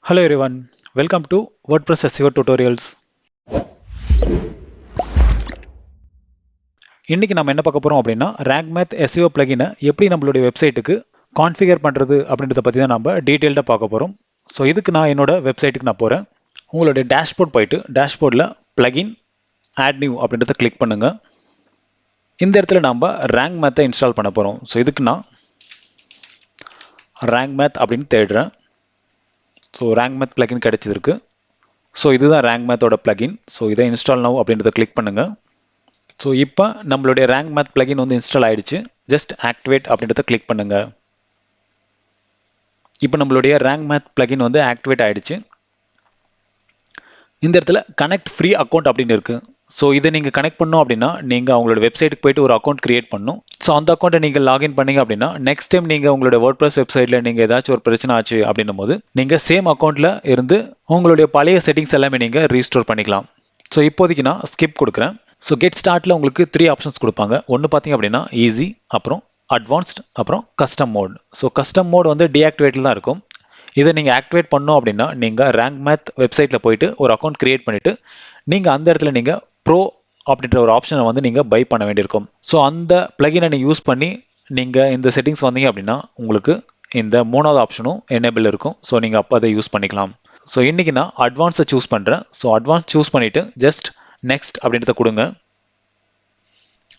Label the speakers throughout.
Speaker 1: Hello everyone, welcome to WordPress SEO tutorials. இன்னைக்கு நம்ம என்ன பார்க்க போறோம் அப்படின்னா ரேங்க் மேத் SEO பிளகினை எப்படி நம்மளுடைய வெப்சைட்டுக்கு கான்ஃபிகர் பண்றது அப்படின்றத பத்தி தான் நம்ம டீடைல்டா பார்க்க போறோம். ஸோ இதுக்கு நான் என்னோட வெப்சைட்டுக்கு நான் போறேன். உங்களுடைய டேஷ்போர்ட் போயிட்டு டேஷ்போர்டில் பிளகின் ஆட் நியூ அப்படின்றத கிளிக் பண்ணுங்க. இந்த இடத்துல நம்ம ரேங்க் மேத்தை இன்ஸ்டால் பண்ண போறோம். ஸோ இதுக்கு நான் ரேங்க் மேத் அப்படின்னு தேடுறேன். ஸோ ரேங்க் மேத் பிளகின் கிடைச்சிருக்கு. ஸோ இதுதான் ரேங்க் மேத்தோட பிளகின். ஸோ இதை இன்ஸ்டால் நவ் அப்படின்றத கிளிக் பண்ணுங்க. ஸோ இப்போ நம்மளுடைய ரேங்க் மேத் பிளகின் வந்து இன்ஸ்டால் ஆயிடுச்சு. ஜஸ்ட் ஆக்டிவேட் அப்படின்றத கிளிக் பண்ணுங்க. இப்போ நம்மளுடைய ரேங்க் மேத் பிளகின் வந்து ஆக்டிவேட் ஆயிடுச்சு. இந்த இடத்துல கனெக்ட் ஃப்ரீ அக்கௌண்ட் அப்படின்னு இருக்கு. ஸோ இதை நீங்கள் கனெக்ட் பண்ணோம் அப்படின்னா நீங்கள் அவங்களோட வெப்சைட்டுக்கு போயிட்டு ஒரு அக்கௌண்ட் கிரியேட் பண்ணணும். ஸோ அந்த அக்கௌண்ட்டை நீங்கள் லாகின் பண்ணீங்க அப்படின்னா நெக்ஸ்ட் டைம் நீங்கள் உங்களோட WordPress வெப்சைட்டில் நீங்கள் ஏதாச்சும் ஒரு பிரச்சனை ஆச்சு அப்படின்னும் போது நீங்கள் சேம் அக்கௌண்ட்டில் இருந்து உங்களுடைய பழைய செட்டிங்ஸ் எல்லாமே நீங்கள் ரீஸ்டோர் பண்ணிக்கலாம். ஸோ இப்போதைக்கு நான் ஸ்கிப் கொடுக்குறேன். ஸோ கெட் ஸ்டார்ட்டில் உங்களுக்கு 3 ஆப்ஷன்ஸ் கொடுப்பாங்க. ஒன்று பார்த்தீங்க அப்படின்னா ஈஸி, அப்புறம் அட்வான்ஸ்ட், அப்புறம் custom mode. So custom mode வந்து டீஆக்டிவேட்டில் தான் இருக்கும். இதை நீங்கள் ஆக்டிவேட் பண்ணோம் அப்படின்னா நீங்கள் ரேங்க் மேத் வெப்சைட்டில் போயிட்டு ஒரு அக்கௌண்ட் கிரியேட் பண்ணிவிட்டு நீங்கள் அந்த இடத்துல நீங்கள் ப்ரோ அப்படின்ற ஒரு ஆப்ஷனை வந்து நீங்கள் பை பண்ண வேண்டியிருக்கும். ஸோ அந்த பிளகினை நீங்கள் யூஸ் பண்ணி நீங்கள் இந்த செட்டிங்ஸ் வந்தீங்க அப்படின்னா உங்களுக்கு இந்த 3வது ஆப்ஷனும் எனேபிள் இருக்கும். ஸோ நீங்கள் அப்போ அதை யூஸ் பண்ணிக்கலாம். ஸோ இன்றைக்கி நான் அட்வான்ஸை சூஸ் பண்ணுறேன். ஸோ அட்வான்ஸ் சூஸ் பண்ணிவிட்டு ஜஸ்ட் நெக்ஸ்ட் அப்படின்றத கொடுங்க.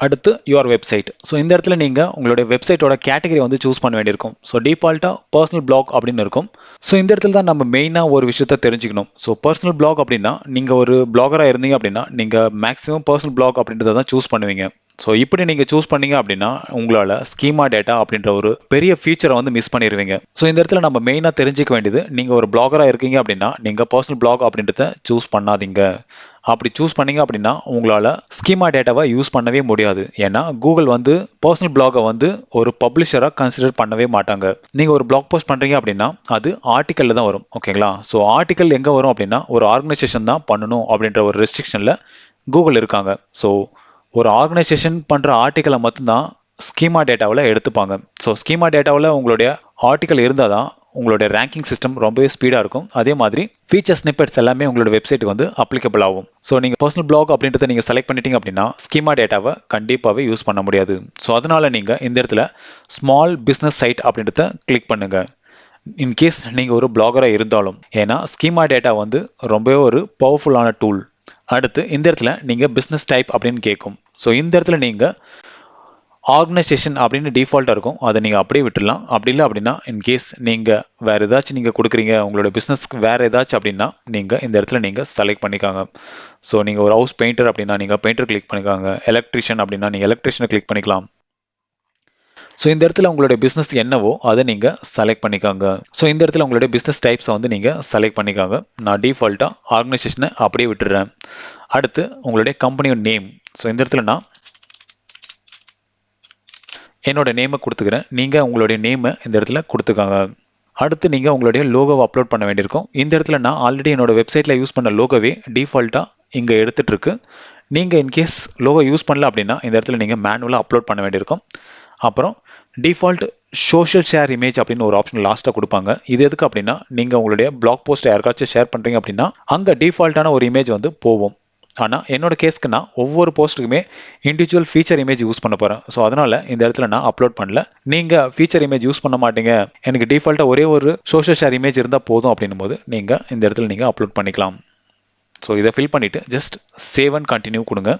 Speaker 1: அடுத்து யுவர் வெப்சைட். ஸோ இந்த இடத்துல நீங்கள் உங்களுடைய வெப்சைட்டோட கேட்டகரி வந்து சூஸ் பண்ண வேண்டியிருக்கும். ஸோ டிஃபால்ட்டாக பர்சனல் பிளாக் அப்படின்னு இருக்கும். ஸோ இந்த இடத்துல தான் நம்ம மெயினாக ஒரு விஷயத்த தெரிஞ்சுக்கணும். ஸோ பர்சனல் பிளாக் அப்படின்னா நீங்கள் ஒரு பிளாகராக இருந்தீங்க அப்படின்னா நீங்கள் மேக்ஸிமம் பர்சனல் பிளாக் அப்படின்றத தான் சூஸ் பண்ணுவீங்க. ஸோ இப்படி நீங்கள் சூஸ் பண்ணீங்க அப்படின்னா உங்களால் ஸ்கீமா டேட்டா அப்படின்ற ஒரு பெரிய ஃபீச்சரை வந்து மிஸ் பண்ணிடுவீங்க. ஸோ இந்த இடத்துல நம்ம மெயினாக தெரிஞ்சிக்க வேண்டியது, நீங்கள் ஒரு பிளாகராக இருக்கீங்க அப்படின்னா நீங்கள் பர்சனல் பிளாக் அப்படின்றத சூஸ் பண்ணாதீங்க. அப்படி சூஸ் பண்ணீங்க அப்படின்னா உங்களால் ஸ்கீமா டேட்டாவை யூஸ் பண்ணவே முடியாது. ஏன்னா கூகுள் வந்து பர்சனல் பிளாகை வந்து ஒரு பப்ளிஷராக கன்சிடர் பண்ணவே மாட்டாங்க. நீங்கள் ஒரு பிளாக் போஸ்ட் பண்ணுறீங்க அப்படின்னா அது ஆர்டிக்கலில் தான் வரும். ஓகேங்களா? ஸோ ஆர்டிக்கல் எங்கே வரும் அப்படின்னா ஒரு ஆர்கனைசேஷன் தான் பண்ணணும் அப்படின்ற ஒரு ரெஸ்ட்ரிக்ஷனில் கூகுள் இருக்காங்க. ஸோ ஒரு ஆர்கனைசேஷன் பண்ணுற ஆர்டிக்கலை மட்டும்தான் ஸ்கீமா டேட்டாவில் எடுத்துப்பாங்க. ஸோ ஸ்கீமா டேட்டாவில் உங்களுடைய ஆர்டிக்கல் இருந்தால் தான் உங்களுடைய ரேங்கிங் சிஸ்டம் ரொம்பவே ஸ்பீடாக இருக்கும். அதே மாதிரி ஃபீச்சர் ஸ்னிப்பெட்ஸ் எல்லாமே உங்களோட வெப்சைட்டுக்கு வந்து அப்ளிகபிள் ஆகும். ஸோ நீங்கள் பர்சனல் பிளாக் அப்படின்றத நீங்கள் செலக்ட் பண்ணிட்டீங்க அப்படின்னா ஸ்கீமா டேட்டாவை கண்டிப்பாகவே யூஸ் பண்ண முடியாது. ஸோ அதனால் நீங்கள் இந்த இடத்துல ஸ்மால் பிஸ்னஸ் சைட் அப்படின்றத கிளிக் பண்ணுங்கள். இன்கேஸ் நீங்கள் ஒரு பிளாகராக இருந்தாலும், ஏன்னா ஸ்கீமா டேட்டா வந்து ரொம்பவே ஒரு பவர்ஃபுல்லான டூல். அடுத்து இந்த இடத்துல நீங்கள் பிஸ்னஸ் டைப் அப்படின்னு கேட்கும். ஸோ இந்த இடத்துல நீங்கள் ஆர்கனைசேஷன் அப்படின்னு டிஃபால்ட்டாக இருக்கும். அதை நீங்கள் அப்படியே விட்டுடலாம். அப்படி இல்லை அப்படின்னா இன்கேஸ் நீங்கள் வேறு ஏதாச்சும் நீங்கள் கொடுக்குறீங்க உங்களோட பிஸ்னஸ்க்கு வேறு ஏதாச்சும் அப்படின்னா நீங்கள் இந்த இடத்துல நீங்கள் செலக்ட் பண்ணிக்காங்க. ஸோ நீங்கள் ஒரு ஹவுஸ் பெயிண்டர் அப்படின்னா நீங்கள் பெயிண்டர் கிளிக் பண்ணிக்காங்க. எலக்ட்ரிஷியன் அப்படின்னா நீங்கள் எலக்ட்ரிஷியனை கிளிக் பண்ணிக்கலாம். ஸோ இந்த இடத்துல உங்களுடைய பிஸ்னஸ் என்னவோ அதை நீங்கள் செலக்ட் பண்ணிக்காங்க. ஸோ இந்த இடத்துல உங்களுடைய பிஸ்னஸ் டைப்ஸை வந்து நீங்கள் செலக்ட் பண்ணிக்காங்க. நான் டிஃபால்ட்டாக ஆர்கனைசேஷனை அப்படியே விட்டுடுறேன். அடுத்து உங்களுடைய கம்பெனியோட நேம். ஸோ இந்த இடத்துல நான் என்னோட நேமை கொடுத்துக்கிறேன். நீங்கள் உங்களுடைய நேமை இந்த இடத்துல கொடுத்துக்காங்க. அடுத்து நீங்கள் உங்களுடைய லோகோவை அப்லோட் பண்ண வேண்டியிருக்கும். இந்த இடத்துல நான் ஆல்ரெடி என்னோட வெப்சைட்டில் யூஸ் பண்ண லோகோவே டிஃபால்ட்டாக இங்கே எடுத்துகிட்ருக்கு. நீங்கள் இன்கேஸ் லோகோ யூஸ் பண்ணல அப்படின்னா இந்த இடத்துல நீங்கள் மேனுவலாக அப்லோட் பண்ண வேண்டியிருக்கும். அப்புறம் டிஃபால்ட் சோஷியல் ஷேர் இமேஜ் அப்படின்னு ஒரு ஆப்ஷன் லாஸ்ட்டாக கொடுப்பாங்க. இது எதுக்கு அப்படின்னா நீங்கள் உங்களுடைய பிளாக் போஸ்ட்டை யாருக்காச்சும் ஷேர் பண்ணுறீங்க அப்படின்னா அங்கே டிஃபால்ட்டான ஒரு இமேஜ் வந்து போகும். ஆனால் என்னோட கேஸ்க்கு நான் ஒவ்வொரு போஸ்ட்டுக்குமே இண்டிவிஜுவல் ஃபீச்சர் இமேஜ் யூஸ் பண்ண போகிறேன். ஸோ அதனால் இந்த இடத்துல நான் அப்லோட் பண்ணல. நீங்கள் ஃபீச்சர் இமேஜ் யூஸ் பண்ண மாட்டீங்க, எனக்கு டிஃபால்ட்டாக ஒரே ஒரு சோஷியல் ஷேர் இமேஜ் இருந்தால் போதும் அப்படின்னும் போது நீங்கள் இந்த இடத்துல நீங்கள் அப்லோட் பண்ணிக்கலாம். ஸோ இதை ஃபில் பண்ணிவிட்டு ஜஸ்ட் சேவ் அண்ட் கண்டினியூ கொடுங்க.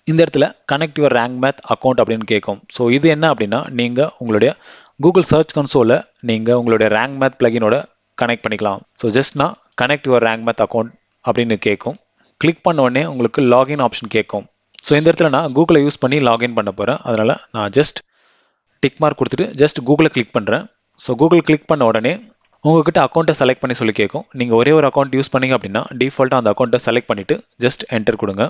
Speaker 1: இந்த இடத்துல connect your rank math account அப்படின்னு கேட்கும். ஸோ இது என்ன அப்படின்னா நீங்கள் உங்களுடைய கூகுள் சர்ச் கன்சோலில் நீங்கள் உங்களுடைய ரேங்க் மேத் பிளகினோட கனெக்ட் பண்ணிக்கலாம். ஸோ ஜஸ்ட் நான் connect your rank math account அப்படின்னு கேட்கும். கிளிக் பண்ண உடனே உங்களுக்கு லாகின் ஆப்ஷன் கேட்கும். ஸோ இந்த இடத்துல நான் கூகுளை யூஸ் பண்ணி லாகின் பண்ண போகிறேன். அதனால் நான் ஜஸ்ட் டிக் மார்க் கொடுத்துட்டு ஜஸ்ட் கூகுளை கிளிக் பண்ணுறேன். ஸோ கூகுள் கிளிக் பண்ண உடனே உங்கள்கிட்ட அக்கௌண்ட்டை செலக்ட் பண்ணி சொல்லி கேட்கும். நீங்கள் ஒரே ஒரு அக்கௌண்ட் யூஸ் பண்ணீங்க அப்படின்னா டிஃபால்ட்டாக அந்த அக்கௌண்ட்டை செலக்ட் பண்ணிவிட்டு ஜஸ்ட் என்டர் கொடுங்க.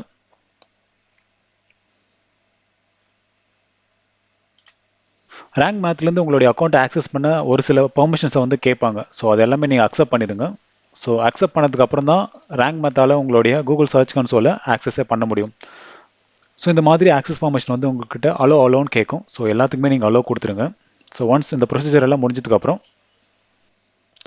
Speaker 1: ரேங்க் மேத்லேருந்து உங்களுடைய அக்கௌண்ட்டை ஆக்சஸ் பண்ண ஒரு சில பெர்மிஷன்ஸை வந்து கேட்பாங்க. ஸோ அது எல்லாமே நீங்கள் அக்செப்ட் பண்ணிடுங்க. ஸோ அக்செப்ட் பண்ணதுக்கு அப்புறம் தான் ரேங்க் மேத்தால் உங்களுடைய கூகுள் சர்ச் கன்சோலை ஆக்சஸே பண்ண முடியும். ஸோ இந்த மாதிரி ஆக்சஸ் பர்மிஷன் வந்து உங்கள்கிட்ட அலோன்னு கேட்கும். ஸோ எல்லாத்துக்குமே நீங்கள் அலோ கொடுத்துருங்க. ஸோ ஒன்ஸ் இந்த ப்ரொசீஜர் எல்லாம் முடிஞ்சதுக்கப்புறம்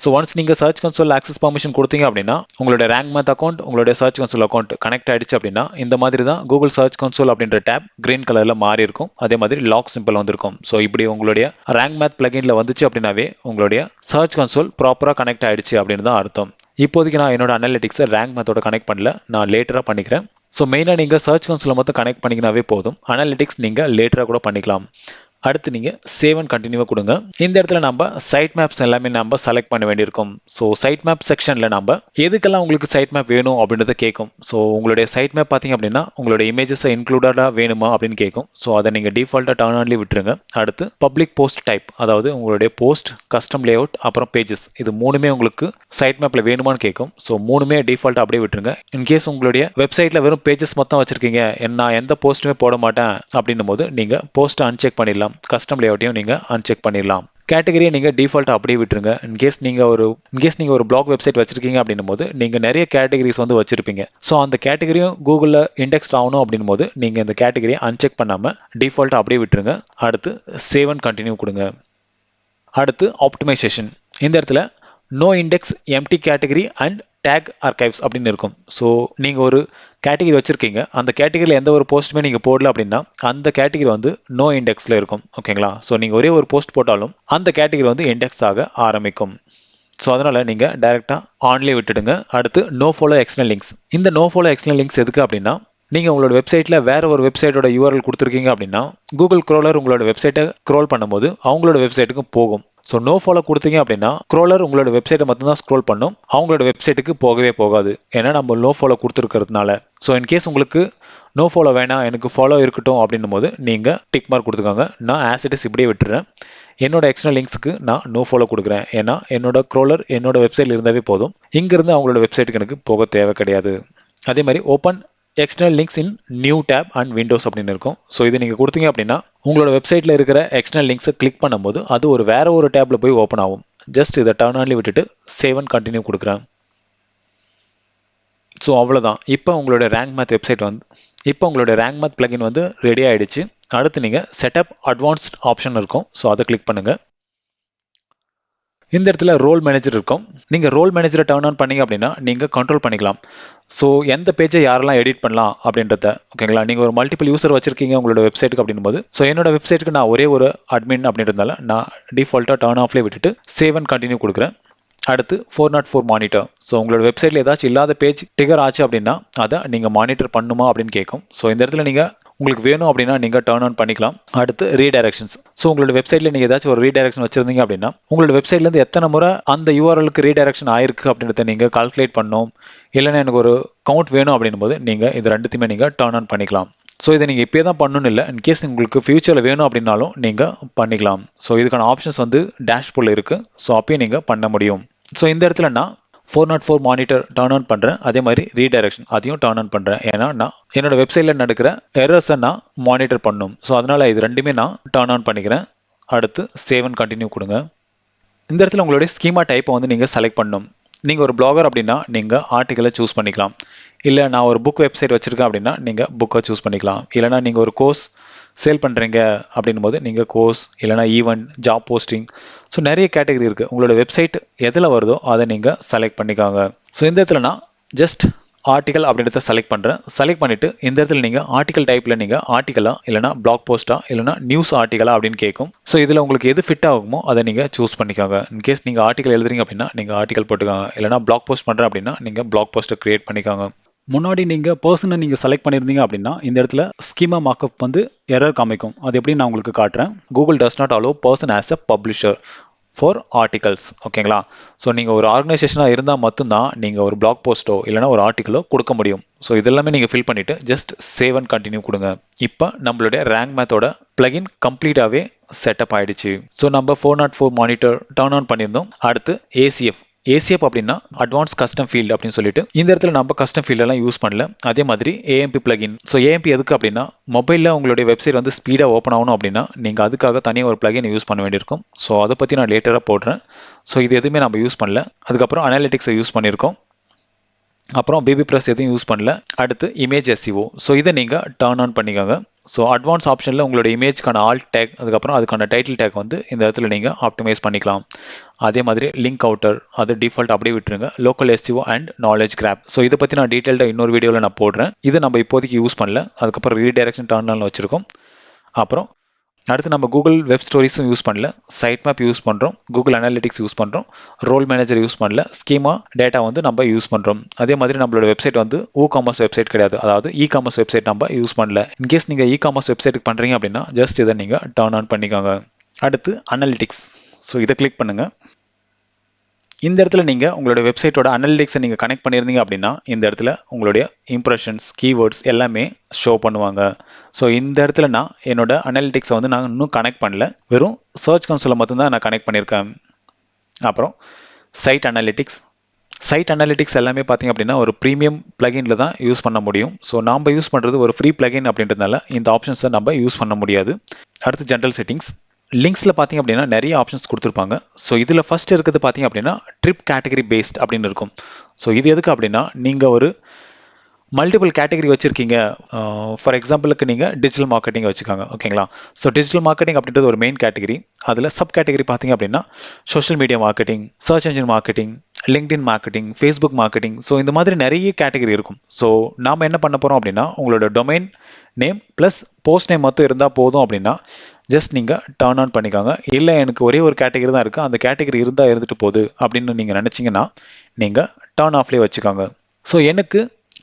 Speaker 1: ஸோ ஒன்ஸ் நீங்கள் சர்ச் கன்சோல் ஆக்சஸ் பர்மிஷன் கொடுத்தீங்க அப்படின்னா உங்களுடைய ரேங்க் மேத் அக்கௌண்ட் உங்களுடைய சர்ச் கன்சோல் அக்கௌண்ட் கனெக்ட் ஆயிடுச்சு அப்படின்னா இந்த மாதிரி தான் கூகுள் சர்ச் கன்சோல் அப்படின்ற டேப் கிரீன் கலரில் மாறி இருக்கும். அதே மாதிரி லாக் சிம்பிள் வந்திருக்கும். ஸோ இப்படி உங்களுடைய ரேங்க் மேத் பிளகின்ல வந்துச்சு அப்படின்னாவே உங்களுடைய சர்ச் கன்சோல் ப்ராப்பராக கனெக்ட் ஆயிடுச்சு அப்படின்னு தான் அர்த்தம். இப்போதைக்கு நான் என்னோட அனலிட்டிக்ஸை ரேங்க் மேத்தோட கனெக்ட் பண்ணல, நான் லேட்டராக பண்ணிக்கிறேன். ஸோ மெயினாக நீங்கள் சர்ச் கன்சோலை மட்டும் கனெக்ட் பண்ணிங்கனாவே போதும். அனலிட்டிக்ஸ் நீங்கள் லேட்டராக கூட பண்ணிக்கலாம். அடுத்து நீங்கள் சேவ் அண்ட் கண்டினியூ கொடுங்க. இந்த இடத்துல நம்ம சைட் மேப்ஸ் எல்லாமே நம்ம செலக்ட் பண்ண வேண்டியிருக்கும். ஸோ சைட் மேப் செக்ஷனில் நம்ம எதுக்கெல்லாம் உங்களுக்கு சைட் மேப் வேணும் அப்படின்றத கேட்கும். ஸோ உங்களுடைய சைட் மேப் பார்த்தீங்க அப்படின்னா உங்களுடைய இமேஜஸை இன்க்ளூடடாக வேணுமா அப்படின்னு கேட்கும். ஸோ அதை நீங்கள் டிஃபால்ட்டாக டர்ன் ஆன்லி விட்டுருங்க. அடுத்து பப்ளிக் போஸ்ட் டைப், அதாவது உங்களுடைய போஸ்ட், கஸ்டம் லேஅவுட், அப்புறம் பேஜஸ், இது மூணுமே உங்களுக்கு சைட் மேப்பில் வேணுமான்னு கேட்கும். ஸோ மூணுமே டிஃபால்ட்டாக அப்படியே விட்டுருங்க. இன்கேஸ் உங்களுடைய வெப்சைட்டில் வெறும் பேஜஸ் மொத்தம் வச்சிருக்கீங்க, நான் எந்த போஸ்ட்டுமே போட மாட்டேன் அப்படின்னும் போது நீங்கள் போஸ்ட்டை அன்செக் பண்ணிடலாம். கஸ்டம் லேஅவுட்டையும் நீங்கள் அன்செக் பண்ணிடலாம். கேட்டகரியை நீங்கள் டிஃபால்ட்டாக அப்படியே விட்டுருங்க. இன்கேஸ் நீங்கள் ஒரு பிளாக் வெப்சைட் வச்சிருக்கீங்க அப்படின்னும் போது நீங்கள் நிறைய கேட்டகரிஸ் வந்து வச்சிருப்பீங்க. ஸோ அந்த கேட்டகரியும் கூகுளில் இண்டெக்ஸ் ஆகணும் அப்படின்னும் போது நீங்கள் இந்த கேட்டகரியை அன்செக் பண்ணாமல் டிஃபால்ட்டாக அப்படியே விட்டுருங்க. அடுத்து சேவ் அண்ட் கண்டினியூ கொடுங்க. அடுத்து ஆப்டிமைசேஷன். இந்த இடத்துல no index empty category and tag archives அப்படின்னு இருக்கும். ஸோ நீங்கள் ஒரு கேட்டகரி வச்சுருக்கீங்க, அந்த கேட்டகரியில் எந்த ஒரு போஸ்ட்டுமே நீங்கள் போடல அப்படின்னா அந்த கேட்டகரி வந்து நோ இண்டெக்ஸில் இருக்கும். ஓகேங்களா? ஸோ நீங்கள் ஒரே ஒரு போஸ்ட் போட்டாலும் அந்த கேட்டகரி வந்து இண்டெக்ஸ் ஆக ஆரம்பிக்கும். ஸோ அதனால் நீங்கள் டைரெக்டாக ஆன்லேயே விட்டுடுங்க. அடுத்து நோ ஃபாலோ எக்ஸ்டர்னல் லிங்க்ஸ். இந்த நோ ஃபாலோ எக்ஸ்டர்னல் லிங்க்ஸ் எதுக்கு அப்படின்னா நீங்கள் உங்களோட வெப்சைட்டில் வேற ஒரு வெப்சைட்டோட யூஆர்எல் கொடுத்துருக்கீங்க அப்படின்னா கூகுள் க்ரோலர் உங்களோட வெப்சைட்டை க்ரோல் பண்ணும்போது அவங்களோட வெப்சைட்டுக்கு போகும். ஸோ நோ ஃபாலோ கொடுத்தீங்க அப்படின்னா க்ரோலர் உங்களோட வெப்சைட்டை மட்டும்தான் ஸ்க்ரோல் பண்ணும், அவங்களோட வெப்சைட்டுக்கு போகவே போகாது. ஏன்னா நம்ம நோ ஃபாலோ கொடுத்துருக்கிறதுனால. ஸோ இன்கேஸ் உங்களுக்கு நோ ஃபாலோ வேணாம், எனக்கு ஃபாலோ இருக்கட்டும் அப்படின்னும் போது நீங்கள் டிக் மார்க் கொடுத்துக்காங்க. நான் ஆஸ் இட் இஸ் இப்படியே விட்டுறேன். என்னோட எக்ஸ்டர்னல் லிங்க்ஸ்க்கு நான் நோ ஃபாலோ கொடுக்குறேன். ஏன்னா என்னோட க்ரோலர் என்னோட வெப்சைட்டில் இருந்தாவே போதும், இங்கிருந்து அவங்களோட வெப்சைட்டுக்கு எனக்கு போக தேவை கிடையாது. அதே மாதிரி open external links in new tap and Windows அப்படின்னு இருக்கும். ஸோ இது நீங்கள் கொடுத்தீங்க அப்படின்னா உங்களோட வெப்சைட்டில் இருக்கிற எக்ஸ்டர்னல் லிங்க்ஸை கிளிக் பண்ணும்போது அது வேற ஒரு டேப்பில் போய் ஓப்பன் ஆகும். ஜஸ்ட் இதை டர்ன் ஆன்லி விட்டுட்டு சேவ் அண்ட் கண்டினியூ கொடுக்குறேன். ஸோ அவ்வளோதான். இப்போ உங்களோட ரேங்க் மேத் வெப்சைட் இப்போ உங்களோட ரேங்க் மேத் பிளகின் வந்து ரெடி ஆகிடுச்சு. அடுத்து நீங்கள் செட்டப் அட்வான்ஸ்ட் ஆப்ஷன் இருக்கும். ஸோ அதை கிளிக் பண்ணுங்கள். இந்த இடத்துல ரோல் மேனேஜர் இருக்கும். நீங்கள் ரோல் மேனேஜரை டர்ன் ஆன் பண்ணீங்க அப்படின்னா நீங்கள் கண்ட்ரோல் பண்ணிக்கலாம். ஸோ எந்த பேஜை யாரெல்லாம் எடிட் பண்ணலாம் அப்படின்றத. ஓகேங்களா? நீங்கள் ஒரு மல்டிபிள் யூசர் வச்சிருக்கீங்க உங்களோட வெப்சைட்டுக்கு அப்படின்னும் போது, ஸோ என்னோட வெப்சைட்டுக்கு நான் ஒரே ஒரு அட்மின் அப்படின்றதுனால நான் டிஃபால்ட்டாக டர்ன் ஆஃப்லேயே விட்டுட்டு சேவ் அண்ட் கண்டினியூ கொடுக்குறேன். அடுத்து 404 மானிட்டர். ஸோ உங்களோட வெப்சைட்டில் ஏதாச்சும் இல்லாத பேஜ் டிகர் ஆச்சு அப்படின்னா அதை நீங்கள் மானிட்டர் பண்ணுமா அப்படின்னு கேட்கும். ஸோ இந்த இடத்துல நீங்கள் உங்களுக்கு வேணும் அப்படின்னா நீங்கள் டர்ன் ஆன் பண்ணிக்கலாம். அடுத்து ரீடைரக்ஷன்ஸ். ஸோ உங்களோட வெப்சைட்டில் நீங்கள் ஏதாச்சும் ஒரு ரீடைரக்ஷன் வச்சிருந்தீங்க அப்படின்னா உங்களோட வெப்சைட்லேருந்து எத்தனை முறை அந்த யூஆர்எலுக்கு ரீடைரக்ஷன் ஆயிருக்கு அப்படின்றத நீங்கள் கால்குலேட் பண்ணணும். இல்லைன்னா எனக்கு ஒரு கவுண்ட் வேணும் அப்படின்னும் போது நீங்கள் இது ரெண்டுத்தையுமே நீங்கள் டர்ன் ஆன் பண்ணிக்கலாம். ஸோ இதை நீங்கள் இப்போயே தான் பண்ணணும்னு இல்லை, இன்கேஸ் உங்களுக்கு ஃபியூச்சரில் வேணும் அப்படின்னாலும் நீங்கள் பண்ணிக்கலாம். ஸோ இதுக்கான ஆப்ஷன்ஸ் வந்து டேஷ்போர்டில் இருக்குது. ஸோ அப்பயே நீங்கள் பண்ண முடியும். ஸோ இந்த இடத்துல நான் 404 மானிட்டர் டர்ன் ஆன் பண்ணுறேன். அதே மாதிரி ரீடைரக்ஷன் அதையும் டர்ன் ஆன் பண்ணுறேன். ஏன்னா நான் என்னோட வெப்சைட்டில் நடக்கிற எரர்ஸை நான் மானிட்டர் பண்ணணும். ஸோ அதனால் இது ரெண்டுமே நான் டர்ன் ஆன் பண்ணிக்கிறேன். அடுத்து சேவ் அண்ட் கண்டினியூ கொடுங்க. இந்த இடத்துல உங்களுடைய ஸ்கீமா டைப்பை வந்து நீங்கள் செலக்ட் பண்ணணும். நீங்கள் ஒரு பிளாகர் அப்படின்னா நீங்கள் ஆர்டிக்கலை சூஸ் பண்ணிக்கலாம். இல்லை நான் ஒரு புக் வெப்சைட் வச்சுருக்கேன் அப்படின்னா நீங்கள் புக்கை சூஸ் பண்ணிக்கலாம். இல்லைனா நீங்கள் ஒரு கோர்ஸ் சேல் பண்ணுறீங்க அப்படின்னும் போது நீங்கள் கோர்ஸ், இல்லைனா ஈவெண்ட், ஜாப் போஸ்டிங், ஸோ நிறைய கேட்டகரி இருக்குது. உங்களோட வெப்சைட் எதில் வருதோ அதை நீங்கள் செலக்ட் பண்ணிக்காங்க. ஸோ இந்த இடத்துல நான் ஜஸ்ட் ஆர்டிக்கல் அப்படின்றத செலக்ட் பண்ணுறேன். செலக்ட் பண்ணிவிட்டு இந்த இடத்துல நீங்கள் ஆர்டிக்கல் டைப்பில் நீங்கள் ஆர்டிக்கலா இல்லைனா பிளாக் போஸ்ட்டா இல்லைனா நியூஸ் ஆர்டிக்கலா அப்படின்னு கேட்கும். ஸோ இதில் உங்களுக்கு எது ஃபிட் ஆகுமோ அதை நீங்கள் சூஸ் பண்ணிக்காங்க. இன்கேஸ் நீங்கள் ஆர்டிக்கல் எழுதுறீங்க அப்படின்னா நீங்கள் ஆர்டிக்கல் போட்டுக்காங்க. இல்லைனா பிளாக் போஸ்ட் பண்ணுறேன் அப்படின்னா நீங்கள் பிளாக் போஸ்ட்டை கிரியேட் பண்ணிக்காங்க. முன்னாடி நீங்கள் பர்சனை நீங்கள் செலக்ட் பண்ணியிருந்தீங்க அப்படின்னா இந்த இடத்துல ஸ்கீமா மார்க்அப் வந்து எரர் காமிக்கும். அது எப்படி நான் உங்களுக்கு காட்டுறேன். Google does not allow person as a publisher for articles. ஓகேங்களா? ஸோ நீங்கள் ஒரு ஆர்கனைசேஷனாக இருந்தால் மட்டும்தான் நீங்கள் ஒரு பிளாக் போஸ்ட்டோ இல்லைனா ஒரு ஆர்டிக்கலோ கொடுக்க முடியும். ஸோ இதெல்லாமே நீங்கள் ஃபில் பண்ணிவிட்டு ஜஸ்ட் சேவ் அண்ட் கண்டினியூ கொடுங்க. இப்போ நம்மளுடைய ரேங்க் மேத்தோட பிளகின் கம்ப்ளீட்டாகவே செட்டப் ஆகிடுச்சு. ஸோ நம்ம 404 மானிட்டர் டர்ன் ஆன் பண்ணியிருந்தோம். அடுத்து ஏசிஎஃப் அப்படின்னா அட்வான்ஸ் கஸ்டம் ஃபீல்டு அப்படின்னு சொல்லிட்டு இந்த இடத்துல நம்ம கஸ்டம் ஃபீல்டெல்லாம் யூஸ் பண்ணல. அதே மாதிரி ஏஎம்பி பிளகின். ஸோ ஏஎம்பி எதுக்கு அப்படின்னா மொபைலில் உங்களுடைய வெப்சைட் வந்து ஸ்பீடாக ஓப்பன் ஆகணும் அப்படின்னா நீங்கள் அதுக்காக தனியாக ஒரு பிளகின் யூஸ் பண்ண வேண்டியிருக்கும். ஸோ அதை பற்றி நான் லேட்டராக போடுறேன். ஸோ இது எதுவுமே நம்ம யூஸ் பண்ணல. அதுக்கப்புறம் அனாலிட்டிக்ஸை யூஸ் பண்ணியிருக்கோம். அப்புறம் பேபி ப்ரெஸ் எதுவும் யூஸ் பண்ணல. அடுத்து இமேஜ் எஸ்இஓ. ஸோ இதை நீங்கள் டர்ன் ஆன் பண்ணிக்கோங்க. ஸோ அட்வான்ஸ் ஆப்ஷனில் உங்களோட இமேஜ்க்கான ஆல்ட் டேக், அதுக்கப்புறம் அதுக்கான டைட்டில் டேக் வந்து இந்த இடத்துல நீங்கள் ஆப்டிமைஸ் பண்ணிக்கலாம். அதே மாதிரி லிங்க் அவுட்டர் அது டிஃபால்ட் அப்படியே விட்டுருங்க. Local SEO and knowledge graph. So இதை பற்றி நான் டீட்டெயில்டாக இன்னொரு வீடியோவில் நான் போடுறேன். இது நம்ம இப்போதைக்கு யூஸ் பண்ணல. அதுக்கப்புறம் ரீடைரக்ஷன் டர்ன் ஆன் வச்சுருக்கோம். அப்புறம் அடுத்து நம்ம கூகுள் வெப் ஸ்டோரிஸும் யூஸ் பண்ணல. சைட் மேப் யூஸ் பண்ணுறோம். கூகுள் அனாலிட்டிக்ஸ் யூஸ் பண்ணுறோம். ரோல் மேனேஜர் யூஸ் பண்ணல. ஸ்கீமா டேட்டா வந்து நம்ம யூஸ் பண்ணுறோம். அதே மாதிரி நம்மளோட வெப்சைட் வந்து காமர்ஸ் வெப்சைட் கிடையாது. அதாவது காமர்ஸ் வெப்சைட் நம்ம யூஸ் பண்ணல. இன்கேஸ் நீங்கள் காமர்ஸ் வெப்சைட்டுக்கு பண்ணுறீங்க அப்படின்னா ஜஸ்ட் இதை நீங்கள் டர்ன் ஆன் பண்ணிக்கோங்க. அடுத்து அனாலிட்டிக்ஸ். ஸோ இதை கிளிக் பண்ணுங்கள். இந்த இடத்துல நீங்கள் உங்களோட வெப்சைட்டோட அனலிட்டிக்ஸை நீங்கள் கனெக்ட் பண்ணியிருந்தீங்க அப்படின்னா இந்த இடத்துல உங்களுடைய இம்ப்ரெஷன்ஸ், கீவேர்ட்ஸ் எல்லாமே ஷோ பண்ணுவாங்க. ஸோ இந்த இடத்துல நான் என்னோட அனலிட்டிக்ஸை வந்து நான் இன்னும் கனெக்ட் பண்ணல. வெறும் சர்ச் கன்சோலை மட்டும்தான் நான் கனெக்ட் பண்ணியிருக்கேன். அப்புறம் சைட் அனாலிட்டிக்ஸ் எல்லாமே பார்த்தீங்க அப்படின்னா ஒரு ப்ரீமியம் பிளகின்ல தான் யூஸ் பண்ண முடியும். ஸோ நாம் யூஸ் பண்ணுறது ஒரு ஃப்ரீ பிளகின் அப்படின்றதுனால இந்த ஆப்ஷன்ஸை நம்ம யூஸ் பண்ண முடியாது. அடுத்து ஜென்ரல் செட்டிங்ஸ். லிங்க்ஸில் பார்த்தீங்க அப்படின்னா நிறைய ஆப்ஷன்ஸ் கொடுத்துருப்பாங்க. ஸோ இதில் ஃபர்ஸ்ட் இருக்கிறது பார்த்தீங்க அப்படின்னா ட்ரிப் கேட்டகரி பேஸ்ட் அப்படின்னு இருக்கும். ஸோ இது எதுக்கு அப்படின்னா நீங்கள் ஒரு மல்டிபிள் கேட்டகரி வச்சுருக்கீங்க. ஃபார் எக்ஸாம்பிளுக்கு நீங்கள் டிஜிட்டல் மார்க்கெட்டிங் வச்சுக்காங்க, ஓகேங்களா. ஸோ டிஜிட்டல் மார்க்கெட்டிங் அப்படின்றது ஒரு மெயின் கேட்டகரி. அதில் சப் கேட்டகரி பார்த்தீங்க அப்படின்னா social media marketing, search engine marketing, LinkedIn marketing, Facebook marketing. So இந்த மாதிரி நிறைய கேட்டகரி இருக்கும். ஸோ நாம் என்ன பண்ண போகிறோம் அப்படின்னா உங்களோட domain name plus post name மட்டும் இருந்தால் போதும் அப்படின்னா ஜஸ்ட் நீங்கள் டர்ன் ஆன் பண்ணிக்கோங்க. இல்லை எனக்கு ஒரே ஒரு கேட்டகரி தான் இருக்குது, அந்த கேட்டகரி இருந்தால் இருந்துட்டு போகுது அப்படின்னு நீங்கள் நினச்சிங்கன்னா நீங்கள் டர்ன் ஆஃப்லேயே வச்சுக்கோங்க. ஸோ எனக்கு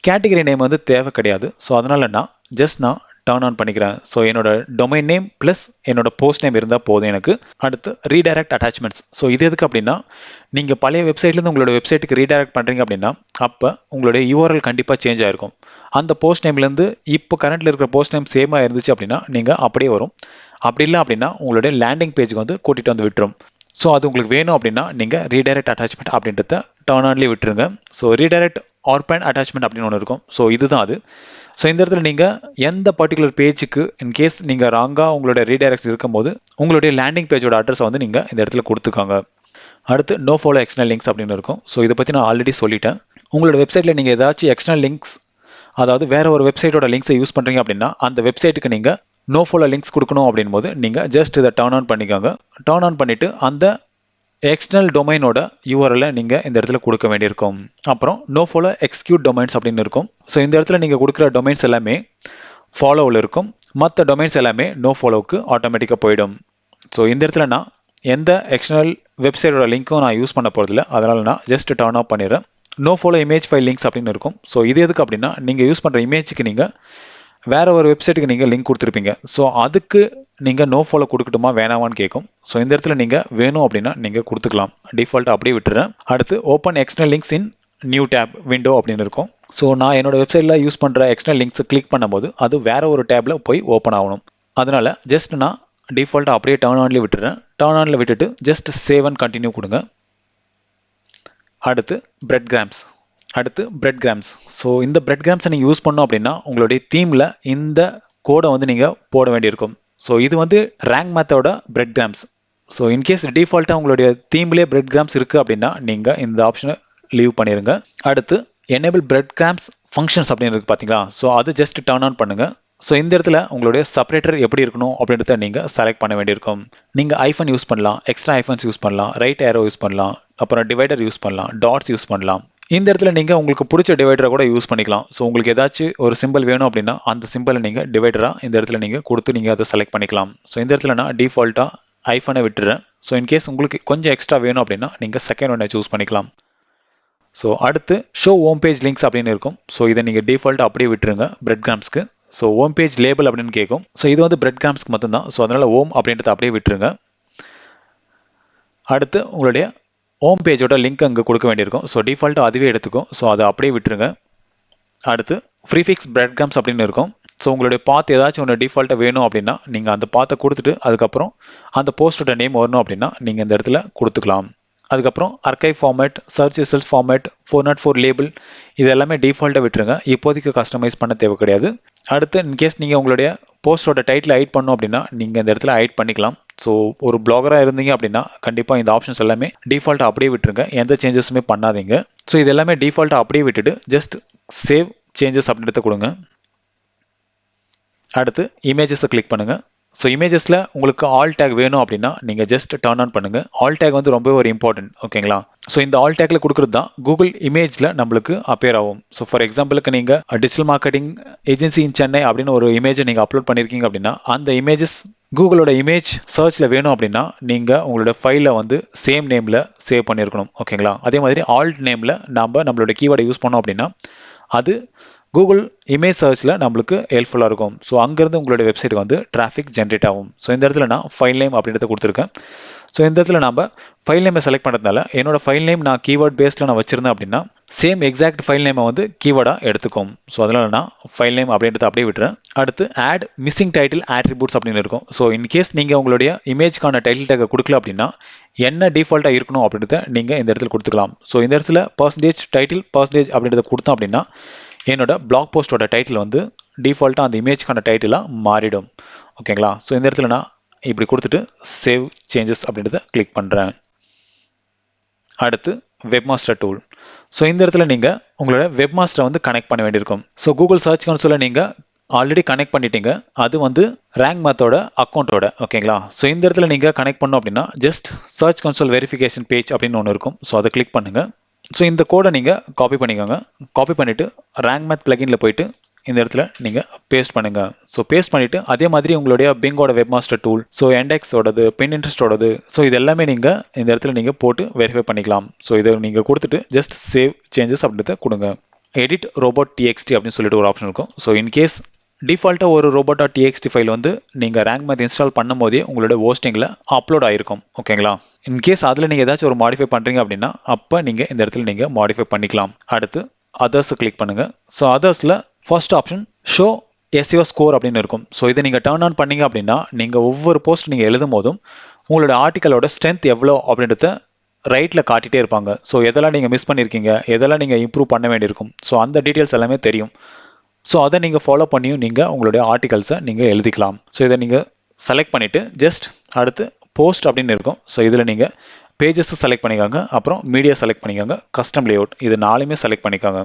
Speaker 1: கேட்டகரி நேம் வந்து தேவை கிடையாது. ஸோ அதனால் நான் டர்ன் ஆன் பண்ணிக்கிறேன். ஸோ என்னோட டொமைன் நேம் ப்ளஸ் என்னோட போஸ்ட் நேம் இருந்தால் போதும் எனக்கு. அடுத்து ரீடைரக்ட் அட்டாச்மெண்ட்ஸ். ஸோ இது எதுக்கு அப்படின்னா நீங்கள் பழைய வெப்சைட்லேருந்து உங்களோட வெப்சைட்டுக்கு ரீடைரக்ட் பண்ணுறீங்க அப்படின்னா அப்போ உங்களுடைய யூஆர்எல் கண்டிப்பாக சேஞ்ச் ஆகிருக்கும். அந்த போஸ்ட் நேம்லேருந்து இப்போ கரண்ட்டில் இருக்கிற போஸ்ட் நேம் சேமாக இருந்துச்சு அப்படின்னா நீங்கள் அப்படியே வரும். அப்படி இல்லை அப்படின்னா உங்களுடைய லேண்டிங் பேஜுக்கு வந்து கூட்டிகிட்டு வந்து விட்டுரும். ஸோ அது உங்களுக்கு வேணும் அப்படின்னா நீங்கள் ரீடைரக்ட் அட்டாச்மெண்ட் அப்படின்றத டர்ன் ஆன்லேயே விட்டுருங்க. ஸோ ரீடைரக்ட் ஆர்பன் அட்டாச்மெண்ட் அப்படின்னு ஒன்று இருக்கும். ஸோ இதுதான் அது. ஸோ இந்த இடத்துல நீங்கள் எந்த பர்டிகுலர் பேஜுக்கு இன்கேஸ் நீங்கள் ராங்காக உங்களோட ரீடைரக்ட் இருக்கும்போது உங்களுடைய லேண்டிங் பேஜோட அட்ரஸை வந்து நீங்கள் இந்த இடத்துல கொடுத்துக்காங்க. அடுத்து நோ ஃபாலோ எக்ஸ்டர்னல் லிங்க்ஸ் அப்படின்னு இருக்கும். ஸோ இதை பற்றி நான் ஆல்ரெடி சொல்லிட்டேன். உங்களோட வெப்சைட்டில் நீங்கள் ஏதாச்சும் எக்ஸ்டர்னல் லிங்க்ஸ், அதாவது வேறு ஒரு வெப்சைட்டோட லிங்க்ஸை யூஸ் பண்ணுறீங்க அப்படின்னா அந்த வெப்சைட்டுக்கு நீங்கள் நோ ஃபாலோ லிங்க்ஸ் கொடுக்கணும் அப்படின் போது நீங்கள் ஜஸ்ட் இதை டர்ன் ஆன் பண்ணிக்கோங்க. டர்ன் ஆன் பண்ணிவிட்டு அந்த எக்ஸ்டர்னல் டொமைனோட யூஆர்எல்லை நீங்கள் இந்த இடத்துல கொடுக்க வேண்டியிருக்கும். அப்புறம் நோ ஃபாலோ எக்ஸ்க்யூட் டொமைன்ஸ் அப்படின்னு இருக்கும். ஸோ இந்த இடத்துல நீங்கள் கொடுக்குற டொமைன்ஸ் எல்லாமே ஃபாலோவில் இருக்கும். மற்ற டொமைன்ஸ் எல்லாமே நோ ஃபாலோவுக்கு ஆட்டோமேட்டிக்காக போயிடும். ஸோ இந்த இடத்துல நான் எந்த எக்ஸ்டர்னல் வெப்சைட்டோட லிங்க்கும் நான் யூஸ் பண்ண போகிறதில்ல. அதனால் நான் ஜஸ்ட் டர்ன் ஆஃப் பண்ணிடுறேன். No follow image file links அப்படின்னு இருக்கும். ஸோ இது எதுக்கு அப்படின்னா நீங்கள் யூஸ் பண்ணுற இமேஜுக்கு நீங்கள் வேறு ஒரு வெப்சைட்டுக்கு நீங்கள் லிங்க் கொடுத்துருப்பீங்க. ஸோ அதுக்கு நீங்கள் நோ ஃபாலோ கொடுக்கட்டுமா வேணாமான்னு கேட்கும். ஸோ இந்த இடத்துல நீங்கள் வேணும் அப்படின்னா நீங்கள் கொடுத்துக்கலாம். டிஃபால்ட்டாக அப்படியே விட்டுறேன். அடுத்து ஓப்பன் எக்ஸ்டர்னல் லிங்க்ஸ் இன் நியூ டேப் விண்டோ அப்படின்னு இருக்கும். ஸோ நான் என்னோட வெப்சைட்டில் யூஸ் பண்ணுற எக்ஸ்டர்னல் லிங்க்ஸை கிளிக் பண்ணும்போது அது வேறு ஒரு டேப்பில் போய் ஓப்பன் ஆகணும். அதனால் ஜஸ்ட் நான் டிஃபால்ட்டாக அப்படியே டர்ன் ஆன்லேயே விட்டுறேன். டர்ன் ஆனில் விட்டுட்டு ஜஸ்ட் சேவ் அண்ட் கண்டினியூ கொடுங்க. அடுத்து பிரெட் கிராம்ஸ். ஸோ இந்த பிரெட் கிராம்ஸை நீங்கள் யூஸ் பண்ணோம் அப்படின்னா உங்களுடைய தீமில் இந்த கோடை வந்து நீங்கள் போட வேண்டியிருக்கும். ஸோ இது வந்து ரேங்க் மேத்தோட பிரெட் கிராம்ஸ். ஸோ இன்கேஸ் டிஃபால்ட்டாக உங்களுடைய தீம்லேயே பிரெட் கிராம்ஸ் இருக்குது அப்படின்னா நீங்கள் இந்த ஆப்ஷனை லீவ் பண்ணிடுங்க. அடுத்து எனேபிள் பிரெட் கிராம்ஸ் ஃபங்க்ஷன்ஸ் அப்படின்னு இருக்குது பார்த்தீங்களா. ஸோ அது ஜஸ்ட் டர்ன் ஆன் பண்ணுங்கள். ஸோ இந்த இடத்துல உங்களுடைய செப்பரேட்டர் எப்படி இருக்கணும் அப்படின்றத நீங்கள் செலக்ட் பண்ண வேண்டியிருக்கும். நீங்கள் ஐஃபன் யூஸ் பண்ணலாம், எக்ஸ்ட்ரா ஐஃபன்ஸ் யூஸ் பண்ணலாம், ரைட் ஏரோ யூஸ் பண்ணலாம், அப்புறம் டிவைடர் யூஸ் பண்ணலாம், டாட்ஸ் யூஸ் பண்ணலாம். இந்த இடத்துல நீங்கள் உங்களுக்கு பிடிச்ச டிவைடரை கூட யூஸ் பண்ணிக்கலாம். ஸோ உங்களுக்கு ஏதாச்சும் ஒரு சிம்பிள் வேணும் அப்படின்னா அந்த சிம்பிளை நீங்கள் டிவைடராக இந்த இடத்துல நீங்கள் கொடுத்து நீங்கள் அதை செலக்ட் பண்ணிக்கலாம். ஸோ இந்த இடத்துல நான் டிஃபால்ட்டாக ஐஃபனை விட்டுறேன். ஸோ இன்கேஸ் உங்களுக்கு கொஞ்சம் எக்ஸ்ட்ரா வேணும் அப்படின்னா நீங்கள் செகண்ட் ஒன்றை சூஸ் பண்ணிக்கலாம். ஸோ அடுத்து ஷோ ஹோம் பேஜ் லிங்க்ஸ் அப்படின்னு இருக்கும். ஸோ இதை நீங்கள் டிஃபால்ட்டாக அப்படியே விட்டுருங்க பிரெட் கிராம்ஸ்க்கு. ஸோ ஹோம் பேஜ் லேபிள் அப்படின்னு கேட்கும். ஸோ இது வந்து பிரெட் கிராம்ஸ்க்கு மட்டும்தான். ஸோ அதனால் ஹோம் அப்படின்றத அப்படியே விட்டுருங்க. அடுத்து உங்களுடைய ஹோம் பேஜோட லிங்க் அங்கே கொடுக்க வேண்டியிருக்கும். ஸோ டிஃபால்ட்டாக அதுவே எடுத்துக்கும். ஸோ அதை அப்படியே விட்டுருங்க. அடுத்து ப்ரீஃபிக்ஸ் பிரெட் கிராம்ஸ் அப்படின்னு இருக்கும். ஸோ உங்களுடைய பாத் ஏதாச்சும் ஒன்று டிஃபால்ட்டாக வேணும் அப்படின்னா நீங்கள் அந்த பாத்தை கொடுத்துட்டு அதுக்கப்புறம் அந்த போஸ்டோட நேம் வரணும் அப்படின்னா நீங்கள் இந்த இடத்துல கொடுத்துக்கலாம். அதுக்கப்புறம் archive format, search results format, 404 label இது எல்லாமே டிஃபால்ட்டாக விட்டுருங்க. இப்போதைக்கு கஸ்டமைஸ் பண்ண தேவை கிடையாது. அடுத்து இன்கேஸ் நீங்கள் உங்களுடைய போஸ்டோட டைட்டில் ஹைட் பண்ணணும் அப்படின்னா நீங்கள் இந்த இடத்துல ஹைட் பண்ணிக்கலாம். ஸோ ஒரு பிளாகராக இருந்தீங்க அப்படின்னா கண்டிப்பாக இந்த ஆப்ஷன்ஸ் எல்லாமே டிஃபால்ட்டாக அப்படியே விட்டுருங்க. எந்த சேஞ்சஸுமே பண்ணாதீங்க. ஸோ இது எல்லாமே டிஃபால்ட்டாக அப்படியே விட்டுட்டு ஜஸ்ட் சேவ் சேஞ்சஸ் அப்படின்றத கொடுங்க. அடுத்து இமேஜஸை கிளிக் பண்ணுங்கள். ஸோ இமேஜஸில் உங்களுக்கு ஆல் டேக் வேணும் அப்படின்னா நீங்கள் ஜஸ்ட் டர்ன் ஆன் பண்ணுங்கள். ஆல் டேக் வந்து ரொம்ப ஒரு இம்பார்ட்டன்ட், ஓகேங்களா? ஸோ இந்த ஆல் டேக்கில் கொடுக்குறது தான் கூகுள் இமேஜில் நம்மளுக்கு அப்பியர் ஆகும். ஸோ ஃபார் எக்ஸாம்பிளுக்கு நீங்கள் டிஜிட்டல் மார்க்கெட்டிங் ஏஜென்சி இன் சென்னை அப்படின்னு ஒரு இமேஜை நீங்கள் அப்லோட் பண்ணியிருக்கீங்க அப்படின்னா அந்த இமேஜஸ் கூகுளோட இமேஜ் சர்ச்சில் வேணும் அப்படின்னா நீங்கள் உங்களோட ஃபைலை வந்து சேம் நேமில் சேவ் பண்ணியிருக்கணும், ஓகேங்களா? அதே மாதிரி ஆல்ட் நேமில் நம்மளோட கீவேர்டை யூஸ் பண்ணோம் அப்படின்னா அது கூகுள் இமேஜ் சர்ச்சில் நம்மளுக்கு ஹெல்ப்ஃபுல்லாக இருக்கும். ஸோ அங்கேருந்து உங்களுடைய வெப்சைட்டுக்கு வந்து டிராஃபிக் ஜென்ரேட் ஆகும். ஸோ இந்த இடத்துல நான் ஃபைல் நேம் அப்படின்றத கொடுத்துருக்கேன். ஸோ இந்த இடத்துல நம்ம ஃபைல் நேமை செலக்ட் பண்ணுறதுனால என்னோட ஃபைல் நேம் நான் கீவேர்ட் பேஸில் நான் வச்சிருந்தேன் அப்படின்னா சேம் எக்ஸாக்ட் ஃபைல் நேமை வந்து கீவேர்டாக எடுத்துக்கும். ஸோ அதனால் நான் ஃபைல் நேம் அப்படின்றத அப்படியே விட்டுறேன். அடுத்து ஆட் மிஸ்ஸிங் டைட்டில் ஆட்ரிபியூட்ஸ் அப்படின்னு இருக்கும். ஸோ இன்கேஸ் நீங்கள் உங்களுடைய இமேஜ்க்கான டைட்டில் டேக்கை கொடுக்கல அப்படின்னா என்ன டிஃபால்ட்டாக இருக்கணும் அப்படின்றத நீங்கள் இந்த இடத்துல கொடுத்துக்கலாம். ஸோ இந்த இடத்துல பர்சன்டேஜ் டைட்டில் பர்சன்டேஜ் அப்படின்றத கொடுத்தோம் அப்படின்னா என்னோட பிளாக் போஸ்டோட டைட்டில் வந்து டிஃபால்ட்டாக அந்த இமேஜ்க்கான டைட்டிலாக மாறிடும், ஓகேங்களா? ஸோ இந்த இடத்துல நான் இப்படி கொடுத்துட்டு சேவ் சேஞ்சஸ் அப்படின்றத கிளிக் பண்ணுறேன். அடுத்து வெப்மாஸ்டர் டூல். ஸோ இந்த இடத்துல நீங்கள் உங்களோட வெப்மாஸ்டரை வந்து கனெக்ட் பண்ண வேண்டியிருக்கும். ஸோ கூகுள் சர்ச் கன்சோலை நீங்கள் ஆல்ரெடி கனெக்ட் பண்ணிட்டீங்க. அது வந்து ரேங்க் மேத்தோட அக்கௌண்ட்டோட, ஓகேங்களா? ஸோ இந்த இடத்துல நீங்கள் கனெக்ட் பண்ணோம் அப்படின்னா just search console verification page அப்படின்னு ஒன்று இருக்கும். ஸோ அதை கிளிக் பண்ணுங்கள். ஸோ இந்த கோடை நீங்கள் காப்பி பண்ணிக்கோங்க. காப்பி பண்ணிவிட்டு ரேங்க் மேத் பிளகினில் போயிட்டு இந்த இடத்துல நீங்கள் பேஸ்ட் பண்ணுங்கள். ஸோ பேஸ்ட் பண்ணிவிட்டு அதே மாதிரி உங்களுடைய பிங்கோட வெப்மாஸ்டர் டூல், ஸோ எண்டெக்ஸோடது, பின்இன்ட்ரெஸ்டோடது, ஸோ இது எல்லாமே நீங்கள் இந்த இடத்துல நீங்கள் போட்டு வெரிஃபை பண்ணிக்கலாம். ஸோ இதை நீங்கள் கொடுத்துட்டு ஜஸ்ட் சேவ் சேஞ்சஸ் அப்படின்றத கொடுங்க. எடிட் ரோபோட் டிஎக்ஸ்டி அப்படின்னு சொல்லிட்டு ஒரு ஆப்ஷன் இருக்கும். ஸோ இன்கேஸ் டிஃபால்ட்டாக ஒரு ரோபோட்.txt ஃபைல் வந்து நீங்கள் ரேங்க் மேத் இன்ஸ்டால் பண்ணும் போதே உங்களோட ஹோஸ்டிங்கில் அப்லோட் ஆகிருக்கும், ஓகேங்களா? இன்கேஸ் அதில் நீங்கள் ஏதாச்சும் ஒரு மாடிஃபை பண்ணுறீங்க அப்படின்னா அப்போ நீங்கள் இந்த இடத்துல நீங்கள் மாடிஃபை பண்ணிக்கலாம். அடுத்து அதர்ஸ் கிளிக் பண்ணுங்கள். ஸோ அதர்ஸில் first option show SEO score அப்படின்னு இருக்கும். ஸோ இதை நீங்கள் டர்ன் ஆன் பண்ணீங்க அப்படின்னா நீங்கள் ஒவ்வொரு போஸ்ட் நீங்கள் எழுதும் போதும் உங்களோட ஆர்டிக்கலோட ஸ்ட்ரென்த் எவ்வளோ அப்படின்றத ரைட்டில் காட்டிகிட்டே இருப்பாங்க. ஸோ எதெல்லாம் நீங்கள் மிஸ் பண்ணியிருக்கீங்க, எதெல்லாம் நீங்கள் இம்ப்ரூவ் பண்ண வேண்டியிருக்கும், ஸோ அந்த டீட்டெயில்ஸ் எல்லாமே தெரியும். ஸோ அதை நீங்கள் ஃபாலோ பண்ணியும் நீங்கள் உங்களுடைய ஆர்டிகல்ஸை நீங்கள் எழுதிக்கலாம். ஸோ இதை நீங்கள் செலக்ட் பண்ணிவிட்டு ஜஸ்ட் அடுத்து போஸ்ட் அப்படின்னு இருக்கும். ஸோ இதில் நீங்கள் பேஜஸ் செலக்ட் பண்ணிக்கோங்க, அப்புறம் மீடியா செலக்ட் பண்ணிக்கோங்க, கஸ்டம் லேஅவுட் இது நாலுமே செலக்ட் பண்ணிக்கோங்க.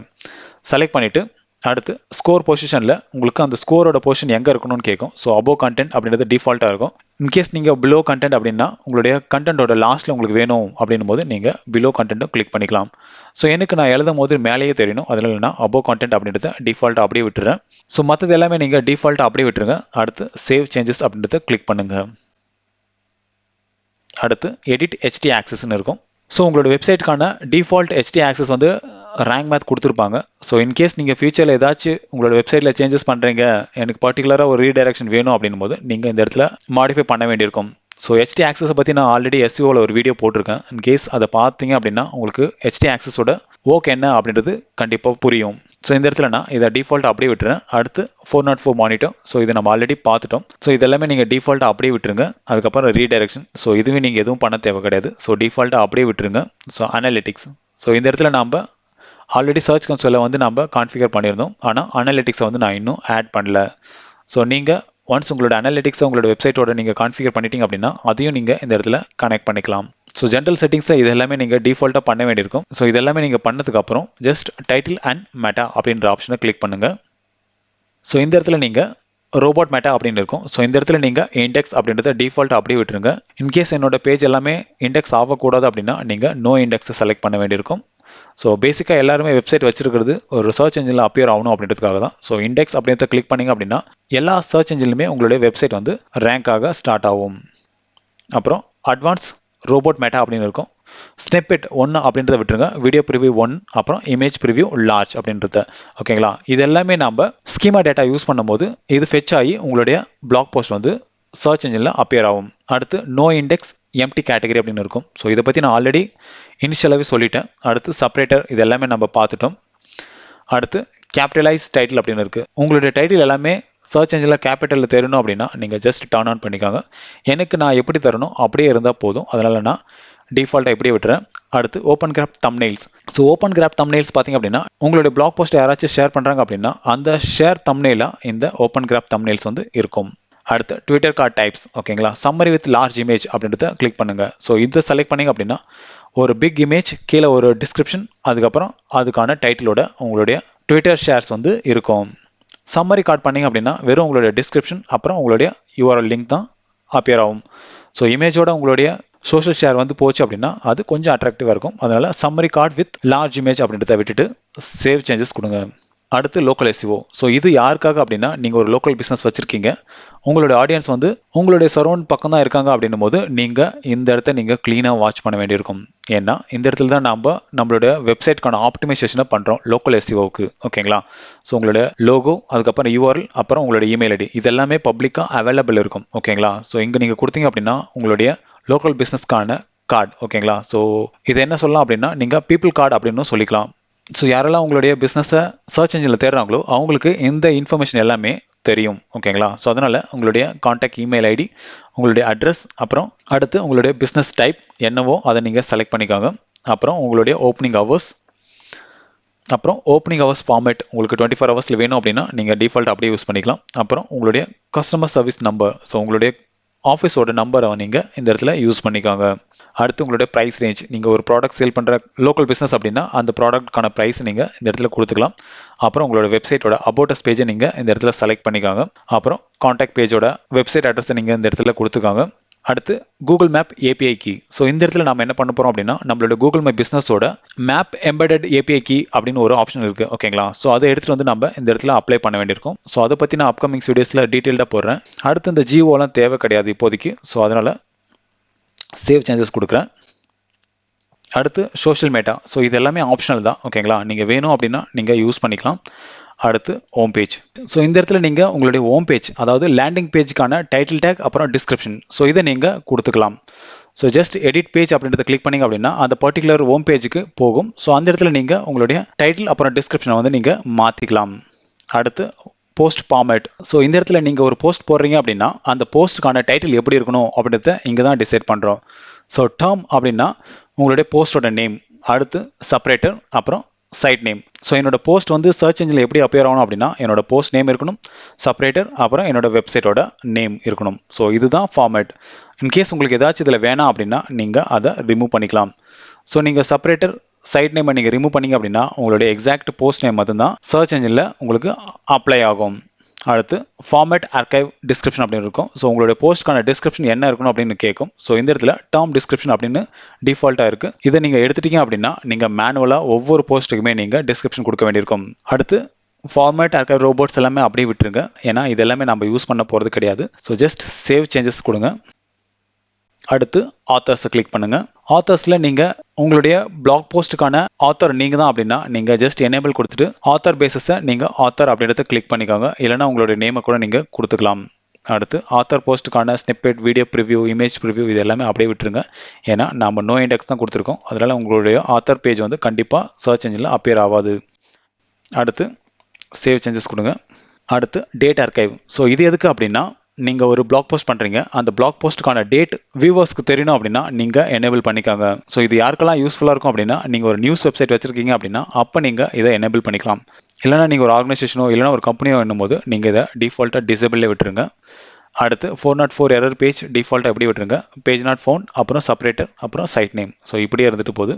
Speaker 1: செலக்ட் பண்ணிவிட்டு அடுத்து ஸ்கோர் பொசிஷனில் உங்களுக்கு அந்த ஸ்கோரோட பொசிஷன் எங்கே இருக்கணும்னு கேட்கும். ஸோ அபோவ் கண்டென்ட் அப்படின்றது டிஃபால்ட்டாக இருக்கும். இன்கேஸ் நீங்கள் பிலோ கண்டென்ட் அப்படின்னா உங்களுடைய கண்டென்ட்டோட லாஸ்ட்டில் உங்களுக்கு வேணும் அப்படின்னும் போது நீங்கள் பிலோ கண்டென்ட்டும் கிளிக் பண்ணிக்கலாம். ஸோ எனக்கு நான் எழுதும் போது மேலேயே தெரியணும், அதில் நான் அபோவ் கண்டென்ட் அப்படின்றத டிஃபால்ட்டாக அப்படியே விட்டுறேன். ஸோ மற்றது எல்லாமே நீங்கள் டிஃபால்ட்டாக அப்படியே விட்டுருங்க. அடுத்து சேவ் சேஞ்சஸ் அப்படின்றத கிளிக் பண்ணுங்கள். அடுத்து எடிட் HT ஆக்சஸ்ன்னு இருக்கும். ஸோ உங்களோட வெப்சைட்டுக்கான டிஃபால்ட் HT ஆக்சஸ் வந்து ரேங்க் மேத் கொடுத்துருப்பாங்க. ஸோ இன்கேஸ் நீங்கள் ஃபியூச்சரில் ஏதாச்சும் உங்களோட வெப்சைட்டில் சேஞ்சஸ் பண்ணுறீங்க, எனக்கு பர்டிகுலராக ஒரு ரீடைரக்ஷன் வேணும் அப்படின்னும் போது நீங்கள் இந்த இடத்துல மாடிஃபை பண்ண வேண்டியிருக்கும். ஸோ HT ஆக்சஸை பற்றி நான் ஆல்ரெடி SEOவில் ஒரு வீடியோ போட்டிருக்கேன். இன்கேஸ் அதை பார்த்தீங்க அப்படின்னா உங்களுக்கு HT ஆக்சஸோட ஒர்க் என்ன அப்படின்றது கண்டிப்பாக புரியும். ஸோ இந்த இடத்துல நான் இதை டிஃபால்ட் அப்படியே விட்டுறேன். அடுத்து 404 மானிட்டர். ஸோ இதை நம்ம ஆல்ரெடி பார்த்துட்டோம். ஸோ இதெல்லாமே நீங்கள் டிஃபால்ட்டாக அப்படியே விட்டுருங்க. அதுக்கப்புறம் ரீடைரக்ஷன். ஸோ இதுவே நீங்கள் எதுவும் பண்ண தேவை கிடையாது. ஸோ டிஃபால்ட்டாக அப்படியே விட்டுருங்க. So analytics. ஸோ இந்த இடத்துல நம்ம ஆல்ரெடி சர்ச் கன்சோலை வந்து நம்ம கான்ஃபிகர் பண்ணியிருந்தோம். ஆனால் அனலிட்டிக்ஸை வந்து நான் இன்னும் ஆட் பண்ணல. ஸோ நீங்கள் ஒன்ஸ் உங்களோட அனலிட்டிக்ஸை உங்களோட வெப்சைட்டோட நீங்கள் கான்ஃபிகர் பண்ணிட்டீங்க அப்படின்னா அதையும் நீங்கள் இந்த இடத்துல கனெக்ட் பண்ணிக்கலாம். ஸோ ஜென்ரல் செட்டிங்ஸில் இது எல்லாமே நீங்கள் டிஃபால்ட்டாக பண்ண வேண்டியிருக்கும். ஸோ இதெல்லாமே நீங்கள் பண்ணதுக்கப்புறம் ஜஸ்ட் டைட்டில் அண்ட் மெட்டா அப்படின்ற ஆப்ஷனை கிளிக் பண்ணுங்கள். ஸோ இந்த இடத்துல நீங்கள் ரோபோட் மெட்டா அப்படின்னு இருக்கும். ஸோ இந்த இடத்துல நீங்கள் இண்டெக்ஸ் அப்படின்றத டிஃபால்ட் அப்படியே விட்டுருங்க. இன்கேஸ் என்னோட பேஜ் எல்லாமே இண்டெக்ஸ் ஆகக்கூடாது அப்படின்னா நீங்கள் நோ இண்டெக்ஸை செலக்ட் பண்ண வேண்டியிருக்கும். ஸோ பேசிக்காக எல்லாருமே வெப்சைட் வச்சிருக்கிறது ஒரு சர்ச் இன்ஜினில் அப்பியர் ஆகணும் அப்படின்றதுக்காக தான். ஸோ இண்டெக்ஸ் அப்படின்றத கிளிக் பண்ணிங்க அப்படின்னா எல்லா சர்ச் இன்ஜின்லையுமே உங்களுடைய வெப்சைட் வந்து ரேங்க் ஆக ஸ்டார்ட் ஆகும். அப்புறம் அட்வான்ஸ் ரோபோட் மெட்டா அப்படின்னு இருக்கும். ஸ்னிப்பெட் 1 அப்படின்றத விட்டுருங்க. வீடியோ ப்ரிவியூ 1, அப்புறம் இமேஜ் ப்ரிவியூ லார்ஜ் அப்படின்றத, ஓகேங்களா? இது எல்லாமே நம்ம ஸ்கீமா டேட்டா யூஸ் பண்ணும்போது இது ஃபெச் ஆகி உங்களுடைய பிளாக் போஸ்ட் வந்து சர்ச் இன்ஜினில் அப்பியர் ஆகும். அடுத்து நோ இண்டெக்ஸ் எம்டி கேட்டகரி அப்படின்னு இருக்கும். ஸோ இதை பற்றி நான் ஆல்ரெடி இனிஷியலாகவே சொல்லிட்டேன். அடுத்து செப்பரேட்டர் இது எல்லாமே நம்ம பார்த்துட்டோம். அடுத்து கேபிட்டலைஸ் டைட்டில் அப்படின்னு இருக்குது. உங்களுடைய டைட்டில் எல்லாமே சர்ச் இன்ஜினில் கேபிட்டலில் தெரியணும் அப்படின்னா நீங்கள் ஜஸ்ட் டர்ன் ஆன் பண்ணிக்காங்க. எனக்கு நான் எப்படி தரணும் அப்படியே இருந்தால் போதும். அதனால் நான் டிஃபால்ட்டாக இப்படியே விட்டுறேன். அடுத்து open graph thumbnails. So open graph thumbnails பார்த்தீங்க அப்படின்னா உங்களுடைய பிளாக் போஸ்ட் யாராச்சும் ஷேர் பண்ணுறாங்க அப்படின்னா அந்த ஷேர் தம்ப்நெயிலாக இந்த ஓப்பன் கிராப் தம்ப்நெயில்ஸ் வந்து இருக்கும். அடுத்து ட்விட்டர் கார்ட் டைப்ஸ் ஓகேங்களா. சம்மரி வித் லார்ஜ் இமேஜ் அப்படின்றத கிளிக் பண்ணுங்க. ஸோ இதை செலக்ட் பண்ணிங்க அப்படின்னா ஒரு பிக் இமேஜ், கீழே ஒரு டிஸ்கிரிப்ஷன், அதுக்கப்புறம் அதுக்கான டைட்டிலோட உங்களுடைய ட்விட்டர் ஷேர்ஸ் வந்து இருக்கும். சம்மரி கார்ட் பண்ணிங்க அப்படின்னா வெறும் உங்களுடைய டிஸ்கிரிப்ஷன் அப்புறம் உங்களுடைய யூஆர்எல் லிங்க் தான் அப்பியர் ஆகும். ஸோ இமேஜோட உங்களுடைய சோஷியல் ஷேர் வந்து போச்சு அப்படின்னா அது கொஞ்சம் அட்ராக்டிவாக இருக்கும். அதனால summary card with large image அப்படின்றத விட்டுட்டு சேவ் சேஞ்சஸ் கொடுங்க. அடுத்து லோக்கல் எஸ்இஓ. ஸோ இது யாருக்காக அப்படின்னா நீங்கள் ஒரு லோக்கல் பிஸ்னஸ் வச்சுருக்கீங்க, உங்களுடைய ஆடியன்ஸ் வந்து உங்களுடைய சரௌண்ட் பக்கம் தான் இருக்காங்க அப்படின்னும் போது நீங்கள் இந்த இடத்த நீங்கள் க்ளீனாக வாட்ச் பண்ண வேண்டியிருக்கும். ஏன்னா இந்த இடத்துல தான் நம்மளுடைய வெப்சைட்கான ஆப்டிமைசேஷனை பண்ணுறோம் லோக்கல் எஸ்இஓவுக்கு ஓகேங்களா. ஸோ உங்களுடைய லோகோ, அதுக்கப்புறம் யூஆர்எல், அப்புறம் உங்களுடைய இமெயில் ஐடி இது எல்லாமே பப்ளிக்காக அவைலபிள் இருக்கும் ஓகேங்களா. ஸோ இங்கே நீங்கள் கொடுத்தீங்க அப்படின்னா உங்களுடைய லோக்கல் பிஸ்னஸ்க்கான கார்டு ஓகேங்களா. ஸோ இது என்ன சொல்லலாம் அப்படின்னா நீங்கள் பீப்புள் கார்டு அப்படின்னு சொல்லிக்கலாம். ஸோ யாரெல்லாம் உங்களுடைய பிஸ்னஸை சர்ச் இன்ஜினில் தேடுறாங்களோ அவங்களுக்கு இந்த இன்ஃபர்மேஷன் எல்லாமே தெரியும் ஓகேங்களா. ஸோ அதனால் உங்களுடைய காண்டாக்ட் இமெயில் ஐடி, உங்களுடைய அட்ரஸ், அப்புறம் அடுத்து உங்களுடைய பிஸ்னஸ் டைப் என்னவோ அதை நீங்கள் செலக்ட் பண்ணிக்காங்க. அப்புறம் உங்களுடைய ஓப்பனிங் ஹவர்ஸ், அப்புறம் ஓப்பனிங் ஹவர்ஸ் ஃபார்மேட் உங்களுக்கு 24 ஹவர்ஸில் வேணும் அப்படின்னா நீங்கள் டிஃபால்ட் அப்படியே யூஸ் பண்ணிக்கலாம். அப்புறம் உங்களுடைய கஸ்டமர் சர்வீஸ் நம்பர், ஸோ உங்களுடைய ஆஃபீஸோட நம்பரை நீங்கள் இந்த இடத்துல யூஸ் பண்ணிக்காங்க. அடுத்து உங்களுடைய ப்ரைஸ் ரேஞ்ச், நீங்கள் ஒரு ப்ராடக்ட் சேல் பண்ணுற லோக்கல் பிஸ்னஸ் அப்படின்னா அந்த ப்ராடக்ட்கான ப்ரைஸ் நீங்கள் இந்த இடத்துல கொடுத்துக்கலாம். அப்புறம் உங்களோட வெப்சைட்டோட அபவுட் பேஜை நீங்கள் இந்த இடத்துல செலக்ட் பண்ணிக்காங்க. அப்புறம் காண்டாக்ட் பேஜோட வெப்சைட் அட்ரஸை நீங்கள் இந்த இடத்துல கொடுத்துக்காங்க. அடுத்து Google map API key. So இந்த இடத்துல நம்ம என்ன பண்ண போகிறோம் அப்படின்னா நம்மளோட கூகுள் மை பிஸ்னஸோட மேப் எம்பெடட் ஏபிஐ கீ அப்படின்னு ஒரு ஆப்ஷன் இருக்குது ஓகேங்களா. ஸோ அதை எடுத்துகிட்டு வந்து நம்ம இந்த இடத்துல அப்ளை பண்ண வேண்டியிருக்கும். ஸோ அதை பற்றி நான் அப்கமிங் வீடியோஸில் டீட்டெயில்டாக போடுறேன். அடுத்து இந்த ஜிஓலாம் தேவை கிடையாது இப்போதைக்கு. ஸோ அதனால் சேவ் சேஞ்சஸ் கொடுக்குறேன். அடுத்து சோஷியல் மீடியா. ஸோ இது எல்லாமே ஆப்ஷனல் தான் ஓகேங்களா. நீங்கள் வேணும் அப்படின்னா நீங்கள் யூஸ் பண்ணிக்கலாம். அடுத்து ஹோம் பேஜ். ஸோ இந்த இடத்துல நீங்கள் உங்களுடைய ஹோம் பேஜ், அதாவது லேண்டிங் பேஜுக்கான டைட்டில் டேக் அப்புறம் டிஸ்கிரிப்ஷன், ஸோ இதை நீங்கள் கொடுத்துக்கலாம். ஸோ ஜஸ்ட் எடிட் பேஜ் அப்படின்றத கிளிக் பண்ணிங்க அப்படின்னா அந்த பர்டிகுலர் ஹோம் பேஜுக்கு போகும். ஸோ அந்த இடத்துல நீங்கள் உங்களுடைய டைட்டில் அப்புறம் டிஸ்கிரிப்ஷனை வந்து நீங்கள் மாற்றிக்கலாம். அடுத்து போஸ்ட் ஃபார்மேட். ஸோ இந்த இடத்துல நீங்கள் ஒரு போஸ்ட் போடுறீங்க அப்படின்னா அந்த போஸ்ட்டுக்கான டைட்டில் எப்படி இருக்கணும் அப்படின்றத இங்கே தான் டிசைட் பண்ணுறோம். ஸோ டேர்ம் அப்படின்னா உங்களுடைய போஸ்டோட நேம், அடுத்து செப்பரேட்டர், அப்புறம் சைட் நேம். ஸோ என்னோட போஸ்ட் வந்து சர்ச் இன்ஜினில் எப்படி அப்பியர் ஆகணும் அப்படின்னா என்னோட போஸ்ட் நேம் இருக்கணும், செப்பரேட்டர், அப்புறம் என்னோட வெப்சைட்டோட நேம் இருக்கணும். ஸோ இதுதான் ஃபார்மேட். இன்கேஸ் உங்களுக்கு ஏதாச்சும் இதில் வேணாம் அப்படின்னா நீங்கள் அதை ரிமூவ் பண்ணிக்கலாம். ஸோ நீங்கள் செப்பரேட்டர், சைட் நேமை நீங்கள் ரிமூவ் பண்ணிங்க அப்படின்னா உங்களுடைய எக்ஸாக்ட் போஸ்ட் நேம் மட்டும்தான் சர்ச் இன்ஜினில் உங்களுக்கு அப்ளை ஆகும். அடுத்து ஃபார்மேட் ஆர்கைவ் டிஸ்கிரிப்ஷன் அப்படின்னு இருக்கும். ஸோ உங்களுடைய போஸ்ட்கான டிஸ்கிரிப்ஷன் என்ன இருக்கணும் அப்படின்னு கேட்கும். ஸோ இந்த இடத்துல டேர்ம் டிஸ்கிரிப்ஷன் அப்படின்னு டிஃபால்ட்டாக இருக்குது. இதை நீங்கள் எடுத்துட்டீங்க அப்படின்னா நீங்கள் மேனுவலாக ஒவ்வொரு போஸ்ட்டுக்குமே நீங்கள் டிஸ்கிரிப்ஷன் கொடுக்க வேண்டியிருக்கும். அடுத்து ஃபார்மேட் ஆர்கைவ் ரோபோட்ஸ் எல்லாமே அப்படியே விட்டுருங்க, ஏன்னா இது எல்லாமே நம்ம யூஸ் பண்ண போகிறது கிடையாது. ஸோ ஜஸ்ட் சேவ் சேஞ்சஸ் கொடுங்க. அடுத்து ஆத்தர்ஸை கிளிக் பண்ணுங்கள். ஆத்தர்ஸில் நீங்கள் உங்களுடைய பிளாக் போஸ்ட்டுக்கான ஆத்தர் நீங்கள் தான் அப்படின்னா நீங்கள் ஜஸ்ட் எனேபிள் கொடுத்துட்டு ஆத்தர் பேஸஸை நீங்கள் ஆத்தர் அப்படின்றத கிளிக் பண்ணிக்கோங்க. இல்லைனா உங்களுடைய நேமை கூட நீங்கள் கொடுத்துக்கலாம். அடுத்து ஆத்தர் போஸ்ட்டுக்கான snippet, video preview, image preview இது எல்லாமே அப்படியே விட்டுருங்க. ஏன்னா நம்ம நோ இண்டெக்ஸ் தான் கொடுத்துருக்கோம். அதனால் உங்களுடைய ஆத்தர் பேஜ் வந்து கண்டிப்பாக சர்ச் இன்ஜினில் அப்பியர் ஆகாது. அடுத்து சேவ் சேஞ்சஸ் கொடுங்க. அடுத்து டேட் ஆர்கைவ். ஸோ இது எதுக்கு அப்படின்னா நீங்கள் ஒரு பிளாக் போஸ்ட் பண்ணுறீங்க, அந்த பிளாக் போஸ்ட்டுக்கான டேட் வியூவர்ஸ்க்கு தெரியணும் அப்படின்னா நீங்கள் எனேபிள் பண்ணிக்காங்க. ஸோ இது யாருக்கெல்லாம் யூஸ்ஃபுல்லாக இருக்கும் அப்படின்னா நீங்கள் ஒரு நியூஸ் வெப்சைட் வச்சுருக்கீங்க அப்படின்னா அப்போ நீங்கள் இதை எனேபிள் பண்ணிக்கலாம். இல்லைனா நீங்கள் ஒரு ஆர்கனைசேஷனோ இல்லைனா ஒரு கம்பெனியோ என்னும் போது நீங்கள் இதை டிஃபால்ட்டாக டிசேபிளே விட்டுருங்க. அடுத்து 404 எரர் பேஜ் டிஃபால்ட்டாக எப்படி விட்டுருங்க. பேஜ் நாட் ஃபவுண்ட், அப்புறம் செப்பரேட்டர், அப்புறம் சைட் நேம். ஸோ இப்படியே இருந்துட்டு போகுது.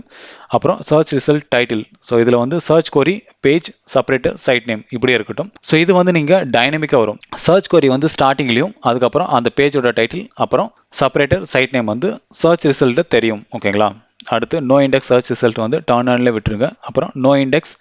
Speaker 1: அப்புறம் சர்ச் ரிசல்ட் டைட்டில். ஸோ இதில் வந்து சர்ச் கொரி, பேஜ், செப்பரேட்டர், சைட் நேம் இப்படியே இருக்கட்டும். ஸோ இது வந்து நீங்கள் டைனமிக்காக வரும். சர்ச் கொரி வந்து ஸ்டார்டிங்லேயும், அதுக்கப்புறம் அந்த பேஜோட டைட்டில், அப்புறம் செப்பரேட்டர், சைட் நேம் வந்து சர்ச் ரிசல்ட்டு தெரியும் ஓகேங்களா. அடுத்து நோ இண்டெக்ஸ் சர்ச் ரிசல்ட் வந்து டர்ன் ஆன்ல விட்டுருங்க. அப்புறம் no index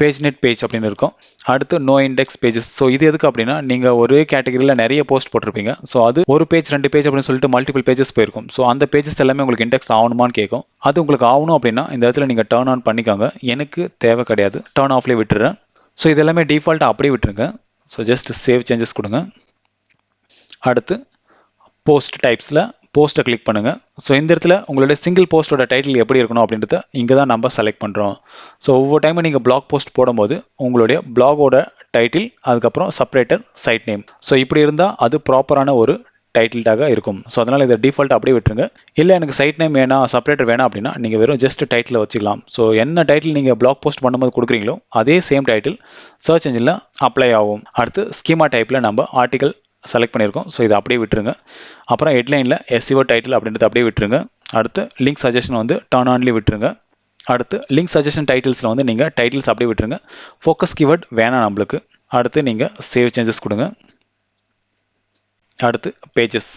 Speaker 1: page net page அப்படின்னு இருக்கும். அடுத்து நோ இண்டெக்ஸ் பேஜஸ். ஸோ இது எதுக்கு அப்படின்னா நீங்கள் ஒரே கேட்டகரியில் நிறைய போஸ்ட் போட்டிருப்பீங்க. ஸோ அது ஒரு பேஜ் 2 பேஜ் அப்படின்னு சொல்லிட்டு மல்டிபிள் பேஜஸ் போயிருக்கும். ஸோ அந்த பேஜஸ் எல்லாமே உங்களுக்கு இண்டெக்ஸ் ஆகணுமான்னு கேட்கும். அது உங்களுக்கு ஆகணும் அப்படின்னா இந்த இடத்துல நீங்கள் டர்ன் ஆன் பண்ணிக்காங்க. எனக்கு தேவை கிடையாது, டர்ன் ஆஃப்லேயே விட்டுறேன். ஸோ இது எல்லாமே டிஃபால்ட்டாக அப்படியே விட்டுருங்க. ஸோ ஜஸ்ட் சேவ் சேஞ்சஸ் கொடுங்க. அடுத்து போஸ்ட் டைப்ஸில் போஸ்ட்டை கிளிக் பண்ணுங்கள். ஸோ இந்த இடத்துல உங்களுடைய சிங்கிள் போஸ்ட்டோட டைட்டில் எப்படி இருக்கணும் அப்படின்றத இங்கே தான் நம்ம செலக்ட் பண்ணுறோம். ஸோ ஒவ்வொரு டைமும் நீங்கள் பிளாக் போஸ்ட் போடும்போது உங்களுடைய பிளாகோட டைட்டில், அதுக்கப்புறம் செப்பரேட்டர், சைட் நேம், ஸோ இப்படி இருந்தால் அது ப்ராப்பரான ஒரு டைட்டில்டாக இருக்கும். ஸோ அதனால் இதை டிஃபால்ட் அப்படியே விட்டுருங்க. இல்லை எனக்கு சைட் நேம் வேணாம், செப்பரேட்டர் வேணாம் அப்படின்னா நீங்கள் வெறும் ஜஸ்ட் டைட்டில் வச்சுக்கலாம். ஸோ என்ன டைட்டில் நீங்கள் பிளாக் போஸ்ட் பண்ணும்போது கொடுக்குறீங்களோ அதே சேம் டைட்டில் சர்ச் இன்ஜினில் அப்ளை ஆகும். அடுத்து ஸ்கீமா டைப்பில் நம்ம ஆர்டிகல் செலக்ட் பண்ணியிருக்கோம். ஸோ இதை அப்படியே விட்டுருங்க. அப்புறம் ஹெட்லைனில் SEO டைட்டில் அப்படின்றத அப்படியே விட்டுருங்க. அடுத்து லிங்க் சஜஷன் வந்து டர்ன் ஆன்லி விட்டுருங்க. அடுத்து லிங்க் சஜஷன் டைட்டில்ஸில் வந்து நீங்கள் டைட்டில்ஸ் அப்படியே விட்டுருங்க. ஃபோக்கஸ் கீவேர்ட் வேணாம் நம்மளுக்கு. அடுத்து நீங்கள் சேவ் சேஞ்சஸ் கொடுங்க. அடுத்து பேஜஸ்.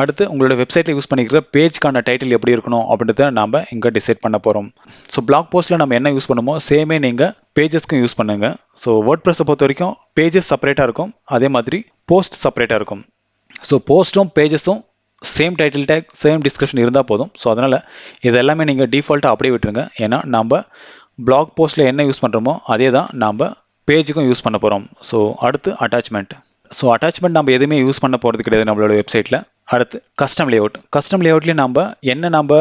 Speaker 1: அடுத்து உங்களோட வெப்சைட்டில் யூஸ் பண்ணிக்கிற பேஜ்க்கான டைட்டில் எப்படி இருக்கணும் அப்படின்றத நாம் இங்கே டிசைட் பண்ண போகிறோம். ஸோ பிளாக் போஸ்ட்டில் நம்ம என்ன யூஸ் பண்ணுமோ சேமே நீங்கள் பேஜஸ்க்கும் யூஸ் பண்ணுங்கள். ஸோ வேர்ட்பிரஸை பொறுத்த வரைக்கும் பேஜஸ் செப்பரேட்டாக இருக்கும், அதே மாதிரி போஸ்ட் செப்பரேட்டாக இருக்கும். ஸோ போஸ்ட்டும் பேஜஸும் same title tag same description இருந்தால் போதும். ஸோ அதனால் இது எல்லாமே நீங்கள் டிஃபால்ட்டாக அப்படியே விட்டுருங்க. ஏன்னா நம்ம பிளாக் போஸ்ட்டில் என்ன யூஸ் பண்ணுறோமோ அதே தான் நம்ம பேஜுக்கும் யூஸ் பண்ண போகிறோம். ஸோ அடுத்து அட்டாச்மெண்ட். ஸோ அட்டாச்மெண்ட் நம்ம எதுவுமே யூஸ் பண்ண போகிறது கிடையாது நம்மளோட வெப்சைட்டில். அடுத்து கஸ்டம் லேஅவுட். கஸ்டம் லேஅவுட்லேயே நம்ம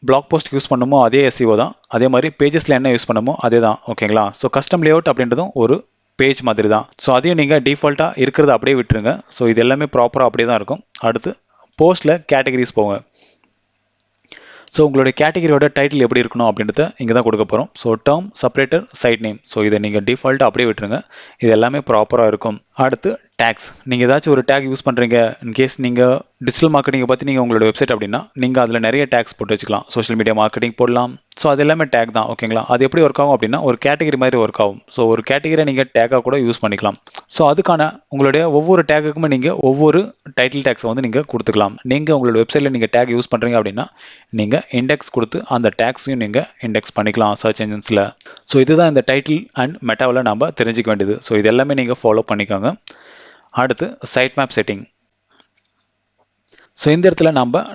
Speaker 1: பிளாக் போஸ்ட் யூஸ் பண்ணுமோ அதே SEO தான், அதே மாதிரி பேஜஸில் என்ன யூஸ் பண்ணுமோ அதே தான். ஓகேங்களா? ஸோ கஸ்டம் லேஅவுட் அப்படின்றதும் ஒரு பேஜ் மாதிரி தான். ஸோ அதையும் நீங்கள் டிஃபால்ட்டாக இருக்கிறத அப்படியே விட்டுருங்க. ஸோ இது எல்லாமே ப்ராப்பராக அப்படியே தான் இருக்கும். அடுத்து போஸ்ட்டில் கேட்டகரிஸ் போங்க. ஸோ உங்களுடைய கேட்டகரியோட டைட்டில் எப்படி இருக்கணும் அப்படின்றத இங்கே தான் கொடுக்க போகிறோம். So term, separator, site name. So இதை நீங்கள் டிஃபால்ட்டாக அப்படியே விட்டுருங்க. இது எல்லாமே ப்ராப்பராக இருக்கும். அடுத்து டேக்ஸ். நீங்கள் ஏதாச்சும் ஒரு டேக் யூஸ் பண்ணுறீங்க, இன்கேஸ் நீங்கள் டிஜிட்டல் மார்க்கெட்டிங்கை பற்றி நீங்கள் உங்களோட வெப்சைட் அப்படின்னா நீங்கள் அதில் நிறைய டேக்ஸ் போட்டு வச்சுக்கலாம். சோஷியல் மீடியா மார்க்கெட்டிங் போடலாம். ஸோ அது எல்லாமே டேக் தான். ஓகேங்களா? அது எப்படி ஒர்க் ஆகும் அப்படின்னா ஒரு கேட்டகரி மாதிரி ஒர்க் ஆகும். ஸோ ஒரு கேட்டகரியை நீங்கள் டேக்காக கூட யூஸ் பண்ணிக்கலாம். ஸோ அதுக்கான உங்களுடைய ஒவ்வொரு டேக்குக்குமே நீங்கள் ஒவ்வொரு டைட்டில் டேக்ஸை வந்து நீங்கள் கொடுத்துக்கலாம். நீங்கள் உங்களோட வெப்சைட்டில் நீங்கள் டேக் யூஸ் பண்ணுறீங்க அப்படின்னா நீங்கள் இண்டெக்ஸ் கொடுத்து அந்த டேக்ஸையும் நீங்கள் இண்டெக்ஸ் பண்ணிக்கலாம் சர்ச் என்ஜின்ஸில். ஸோ இதுதான் இந்த டைட்டில் அண்ட் மெட்டாவில் நம்ம தெரிஞ்சிக்க வேண்டியது. ஸோ இது எல்லாமே நீங்கள் ஃபாலோ பண்ணிக்கோங்க. அடுத்து சைட் மேப் செட்டிங். ஸோ இந்த இடத்துல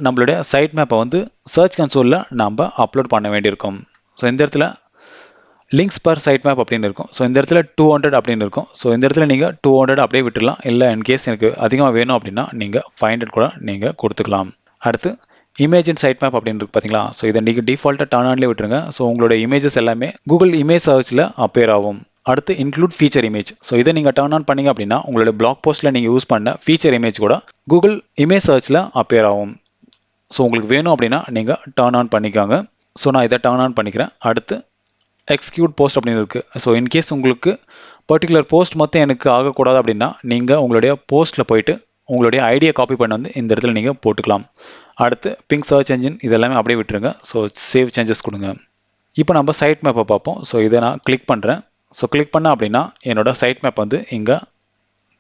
Speaker 1: நம்மளுடைய சைட் மேப்பை வந்து சர்ச் கன்சோலில் நம்ம அப்லோட் பண்ண வேண்டியிருக்கும். ஸோ இந்த இடத்துல லிங்க்ஸ் பர் சைட் மேப் அப்படின்னு இருக்கும். ஸோ இந்த இடத்துல 200 அப்படின்னு இருக்கும். ஸோ இந்த இடத்துல நீங்கள் 200 அப்படியே விட்டுடலாம். இல்லை இன்கேஸ் எனக்கு அதிகமாக வேணும் அப்படின்னா நீங்கள் 500 கூட நீங்கள் கொடுத்துக்கலாம். அடுத்து இமேஜ் இன் சைட் மேப் அப்படின்னு இருக்கு பார்த்தீங்களா? ஸோ இதை நீங்கள் டிஃபால்ட்டாக டர்ன் ஆன்லேயே விட்டுருங்க. ஸோ உங்களோட இமேஜஸ் எல்லாமே கூகுள் இமேஜ் சர்ச்சில் அப்பேர் ஆகும். அடுத்து இன்க்ளூட் ஃபீச்சர் இமேஜ். ஸோ இதை நீங்கள் டர்ன் ஆன் பண்ணீங்க அப்படின்னா உங்களோட பிளாக் போஸ்ட்டில் நீங்கள் யூஸ் பண்ண ஃபீச்சர் இமேஜ் கூட கூகுள் இமேஜ் சர்ச்சில் அப்பேர் ஆகும். ஸோ உங்களுக்கு வேணும் அப்படின்னா நீங்கள் டர்ன் ஆன் பண்ணிக்கோங்க. ஸோ நான் இதை டர்ன் ஆன் பண்ணிக்கிறேன். அடுத்து எக்ஸிக்யூட் போஸ்ட் அப்படின்னு இருக்குது. ஸோ இன்கேஸ் உங்களுக்கு பர்டிகுலர் போஸ்ட் மட்டும் எனக்கு ஆகக்கூடாது அப்படின்னா நீங்கள் உங்களுடைய போஸ்ட்டில் போயிட்டு உங்களுடைய ஐடியை காப்பி பண்ணி வந்து இந்த இடத்துல நீங்கள் போட்டுக்கலாம். அடுத்து பிங்க் சர்ச் என்ஜின் இதெல்லாமே அப்படியே விட்டுருங்க. ஸோ சேவ் சேஞ்சஸ் கொடுங்க. இப்போ நம்ம சைட் மேப்பை பார்ப்போம். ஸோ இதை நான் கிளிக் பண்ணுறேன். ஸோ கிளிக் பண்ண அப்படின்னா என்னோட சைட் மேப் வந்து இங்கே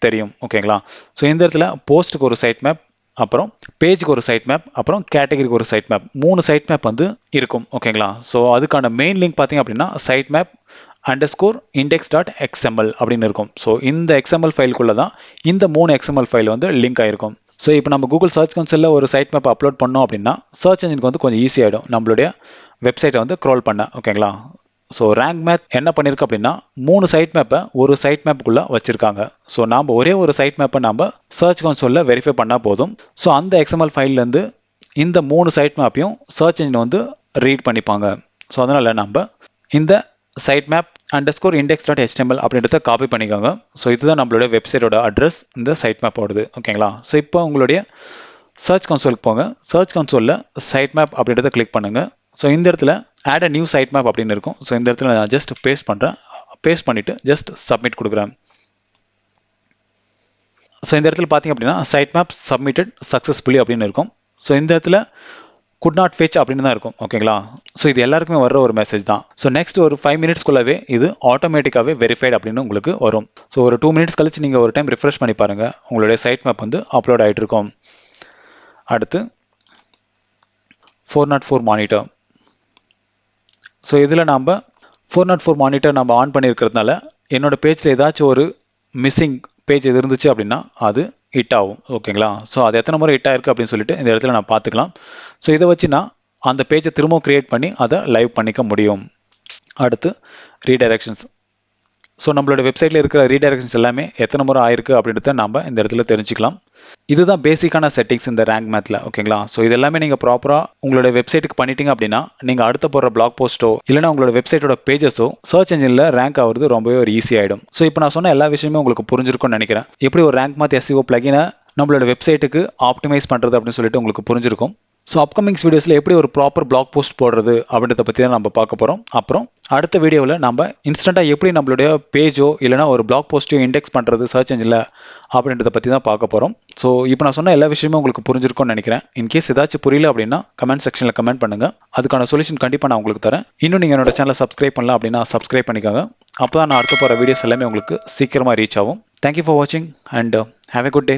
Speaker 1: தெரியும். ஓகேங்களா? ஸோ இந்த இடத்துல போஸ்ட்டுக்கு ஒரு சைட் மேப், அப்புறம் பேஜுக்கு ஒரு சைட் மேப், அப்புறம் கேட்டகரிக்கு ஒரு சைட் மேப், 3 சைட் மேப் வந்து இருக்கும். ஓகேங்களா? ஸோ அதுக்கான மெயின் லிங்க் பார்த்தீங்க அப்படின்னா சைட் மேப் _index.xml அப்படின்னு இருக்கும். ஸோ இந்த XML ஃபைலுக்குள்ளே தான் இந்த 3 XML ஃபைல் வந்து லிங்க் ஆகிருக்கும். ஸோ இப்போ நம்ம கூகுள் சர்ச் கன்சோலில் ஒரு சைட் மேப் அப்லோட் பண்ணோம் அப்படின்னா சர்ச் என்ஜினுக்கு வந்து கொஞ்சம் ஈஸியாகிடும் நம்மளுடைய வெப்சைட்டை வந்து க்ரோல் பண்ண. ஓகேங்களா? ஸோ ரேங்க் மேப் என்ன பண்ணியிருக்கு அப்படின்னா 3 சைட் மேப்பை ஒரு சைட் மேப்புக்குள்ளே வச்சுருக்காங்க. ஸோ நாம் ஒரே ஒரு சைட் மேப்பை நம்ம சர்ச் கன்சோலில் வெரிஃபை பண்ணால் போதும். ஸோ அந்த XML ஃபைல்லேருந்து இந்த 3 சைட் மேப்பையும் சர்ச் என்ஜின் வந்து ரீட் பண்ணிப்பாங்க. ஸோ அதனால் நம்ம இந்த சைட் மேப் _index.html அப்படின்றத காப்பி பண்ணிக்கோங்க. ஸோ இதுதான் நம்மளுடைய வெப்சைட்டோட அட்ரஸ், இந்த சைட் மேப்போடது. ஓகேங்களா? ஸோ இப்போ உங்களுடைய சர்ச் கன்சோலுக்கு போங்க. சர்ச் கன்சோலில் சைட் மேப் அப்படின்றத கிளிக் பண்ணுங்கள். ஸோ இந்த இடத்துல add a new site map அப்படின்னு இருக்கும். ஸோ இந்த இடத்துல நான் ஜஸ்ட் பேஸ்ட் பண்ணுறேன். பேஸ்ட் பண்ணிவிட்டு ஜஸ்ட் சப்மிட் கொடுக்குறேன். ஸோ இந்த இடத்துல பார்த்தீங்க அப்படின்னா சைட் மேப் சப்மிட்டட் சக்ஸஸ்ஃபுல்லி அப்படின்னு இருக்கும். ஸோ இந்த இடத்துல குட் நாட் ஃபெச் அப்படின்னு தான் இருக்கும். ஓகேங்களா? ஸோ இது எல்லாருக்குமே வர்ற ஒரு மெசேஜ் தான். ஸோ நெக்ஸ்ட் ஒரு 5 மினிட்ஸ்க்குள்ளவே இது ஆட்டோமேட்டிக்காகவே வெரிஃபைட் அப்படின்னு உங்களுக்கு வரும். ஸோ ஒரு 2 மினிட்ஸ் கழிச்சு நீங்கள் ஒரு டைம் ரிஃப்ரெஷ் பண்ணி பாருங்கள், உங்களுடைய சைட் மேப் வந்து அப்லோட் ஆகிட்டு இருக்கும். அடுத்து 404 மானிட்டர். ஸோ இதில் நாம் 404 மானிட்டர் நம்ம ஆன் பண்ணியிருக்கிறதுனால என்னோட பேஜில் ஏதாச்சும் ஒரு மிஸ்ஸிங் பேஜ் எது இருந்துச்சு அப்படின்னா அது ஹிட் ஆகும். ஓகேங்களா? ஸோ அது எத்தனை முறை ஹிட் ஆயிருக்கு அப்படின்னு சொல்லிட்டு இந்த இடத்துல நான் பார்த்துக்கலாம். ஸோ இதை வச்சு நான் அந்த பேஜை திரும்பவும் க்ரியேட் பண்ணி அதை லைவ் பண்ணிக்க முடியும். அடுத்து ரீடைரக்ஷன்ஸ். ஸோ நம்மளோட வெப்சைட்டில் இருக்கிற ரீடைரக்ஷன்ஸ் எல்லாமே எத்தனை முறை ஆயிருக்கு அப்படின்றத நம்ம இந்த இடத்துல தெரிஞ்சுக்கலாம். இதுதான் பேசிக்கான செட்டிங்ஸ் இந்த ரேங்க் மேத்தில். ஓகேங்களா? ஸோ இது எல்லாமே நீங்கள் ப்ராப்பராக உங்களோட வெப்சைட்டுக்கு பண்ணிட்டீங்க அப்படின்னா நீங்கள் அடுத்த போடுற பிளாக் போஸ்ட்டோ இல்லைனா உங்களோட வெப்சைட்டோட பேஜஸோ சர்ச் என்ஜினில் ரேங்க் ஆகுறது ரொம்பவே ஒரு ஈஸி ஆகிடும். ஸோ இப்போ நான் சொன்ன எல்லா விஷயமே உங்களுக்கு புரிஞ்சிருக்கும்னு நினைக்கிறேன். எப்படி ஒரு ரேங்க் மேத் SEO பிளகினை நம்மளோட வெப்சைட்டுக்கு ஆப்டிமைஸ் பண்ணுறது அப்படின்னு சொல்லிட்டு உங்களுக்கு புரிஞ்சிருக்கும். ஸோ அப்கமிங்ஸ் வீடியோஸில் எப்படி ஒரு ப்ராப்பர் பிளாக் போஸ்ட் போடுறது அப்படின்றத பற்றி தான் நம்ம பார்க்க போகிறோம். அப்புறம் அடுத்த வீடியோவில் நம்ம இன்ஸ்டண்ட்டாக எப்படி நம்மளுடைய பேஜோ இல்லைனா ஒரு பிளாக் போஸ்ட்டையோ இண்டெக்ஸ் பண்ணுறது சர்ச் இன்ஜினில் அப்படின்றத பற்றி தான் பார்க்க போகிறோம். ஸோ இப்போ நான் சொன்ன எல்லா விஷயமும் உங்களுக்கு புரிஞ்சிருக்கும்னு நினைக்கிறேன். இன்கேஸ் ஏதாச்சும் புரியல அப்படின்னா கமெண்ட் செக்ஷனில் கமெண்ட் பண்ணுங்கள். அதுக்கான சொல்யூஷன் கண்டிப்பாக நான் உங்களுக்கு தரேன். இன்னும் நீங்கள் என்னோட சேனலை சப்ஸ்கிரைப் பண்ணல அப்படின்னா சப்ஸ்கிரைப் பண்ணிக்கோங்க. அப்போ தான் நான் அடுத்த போகிற வீடியோஸ் எல்லாமே உங்களுக்கு சீக்கிரமாக ரீச் ஆகும். தேங்க்யூ ஃபார் வாட்சிங் and have a good day.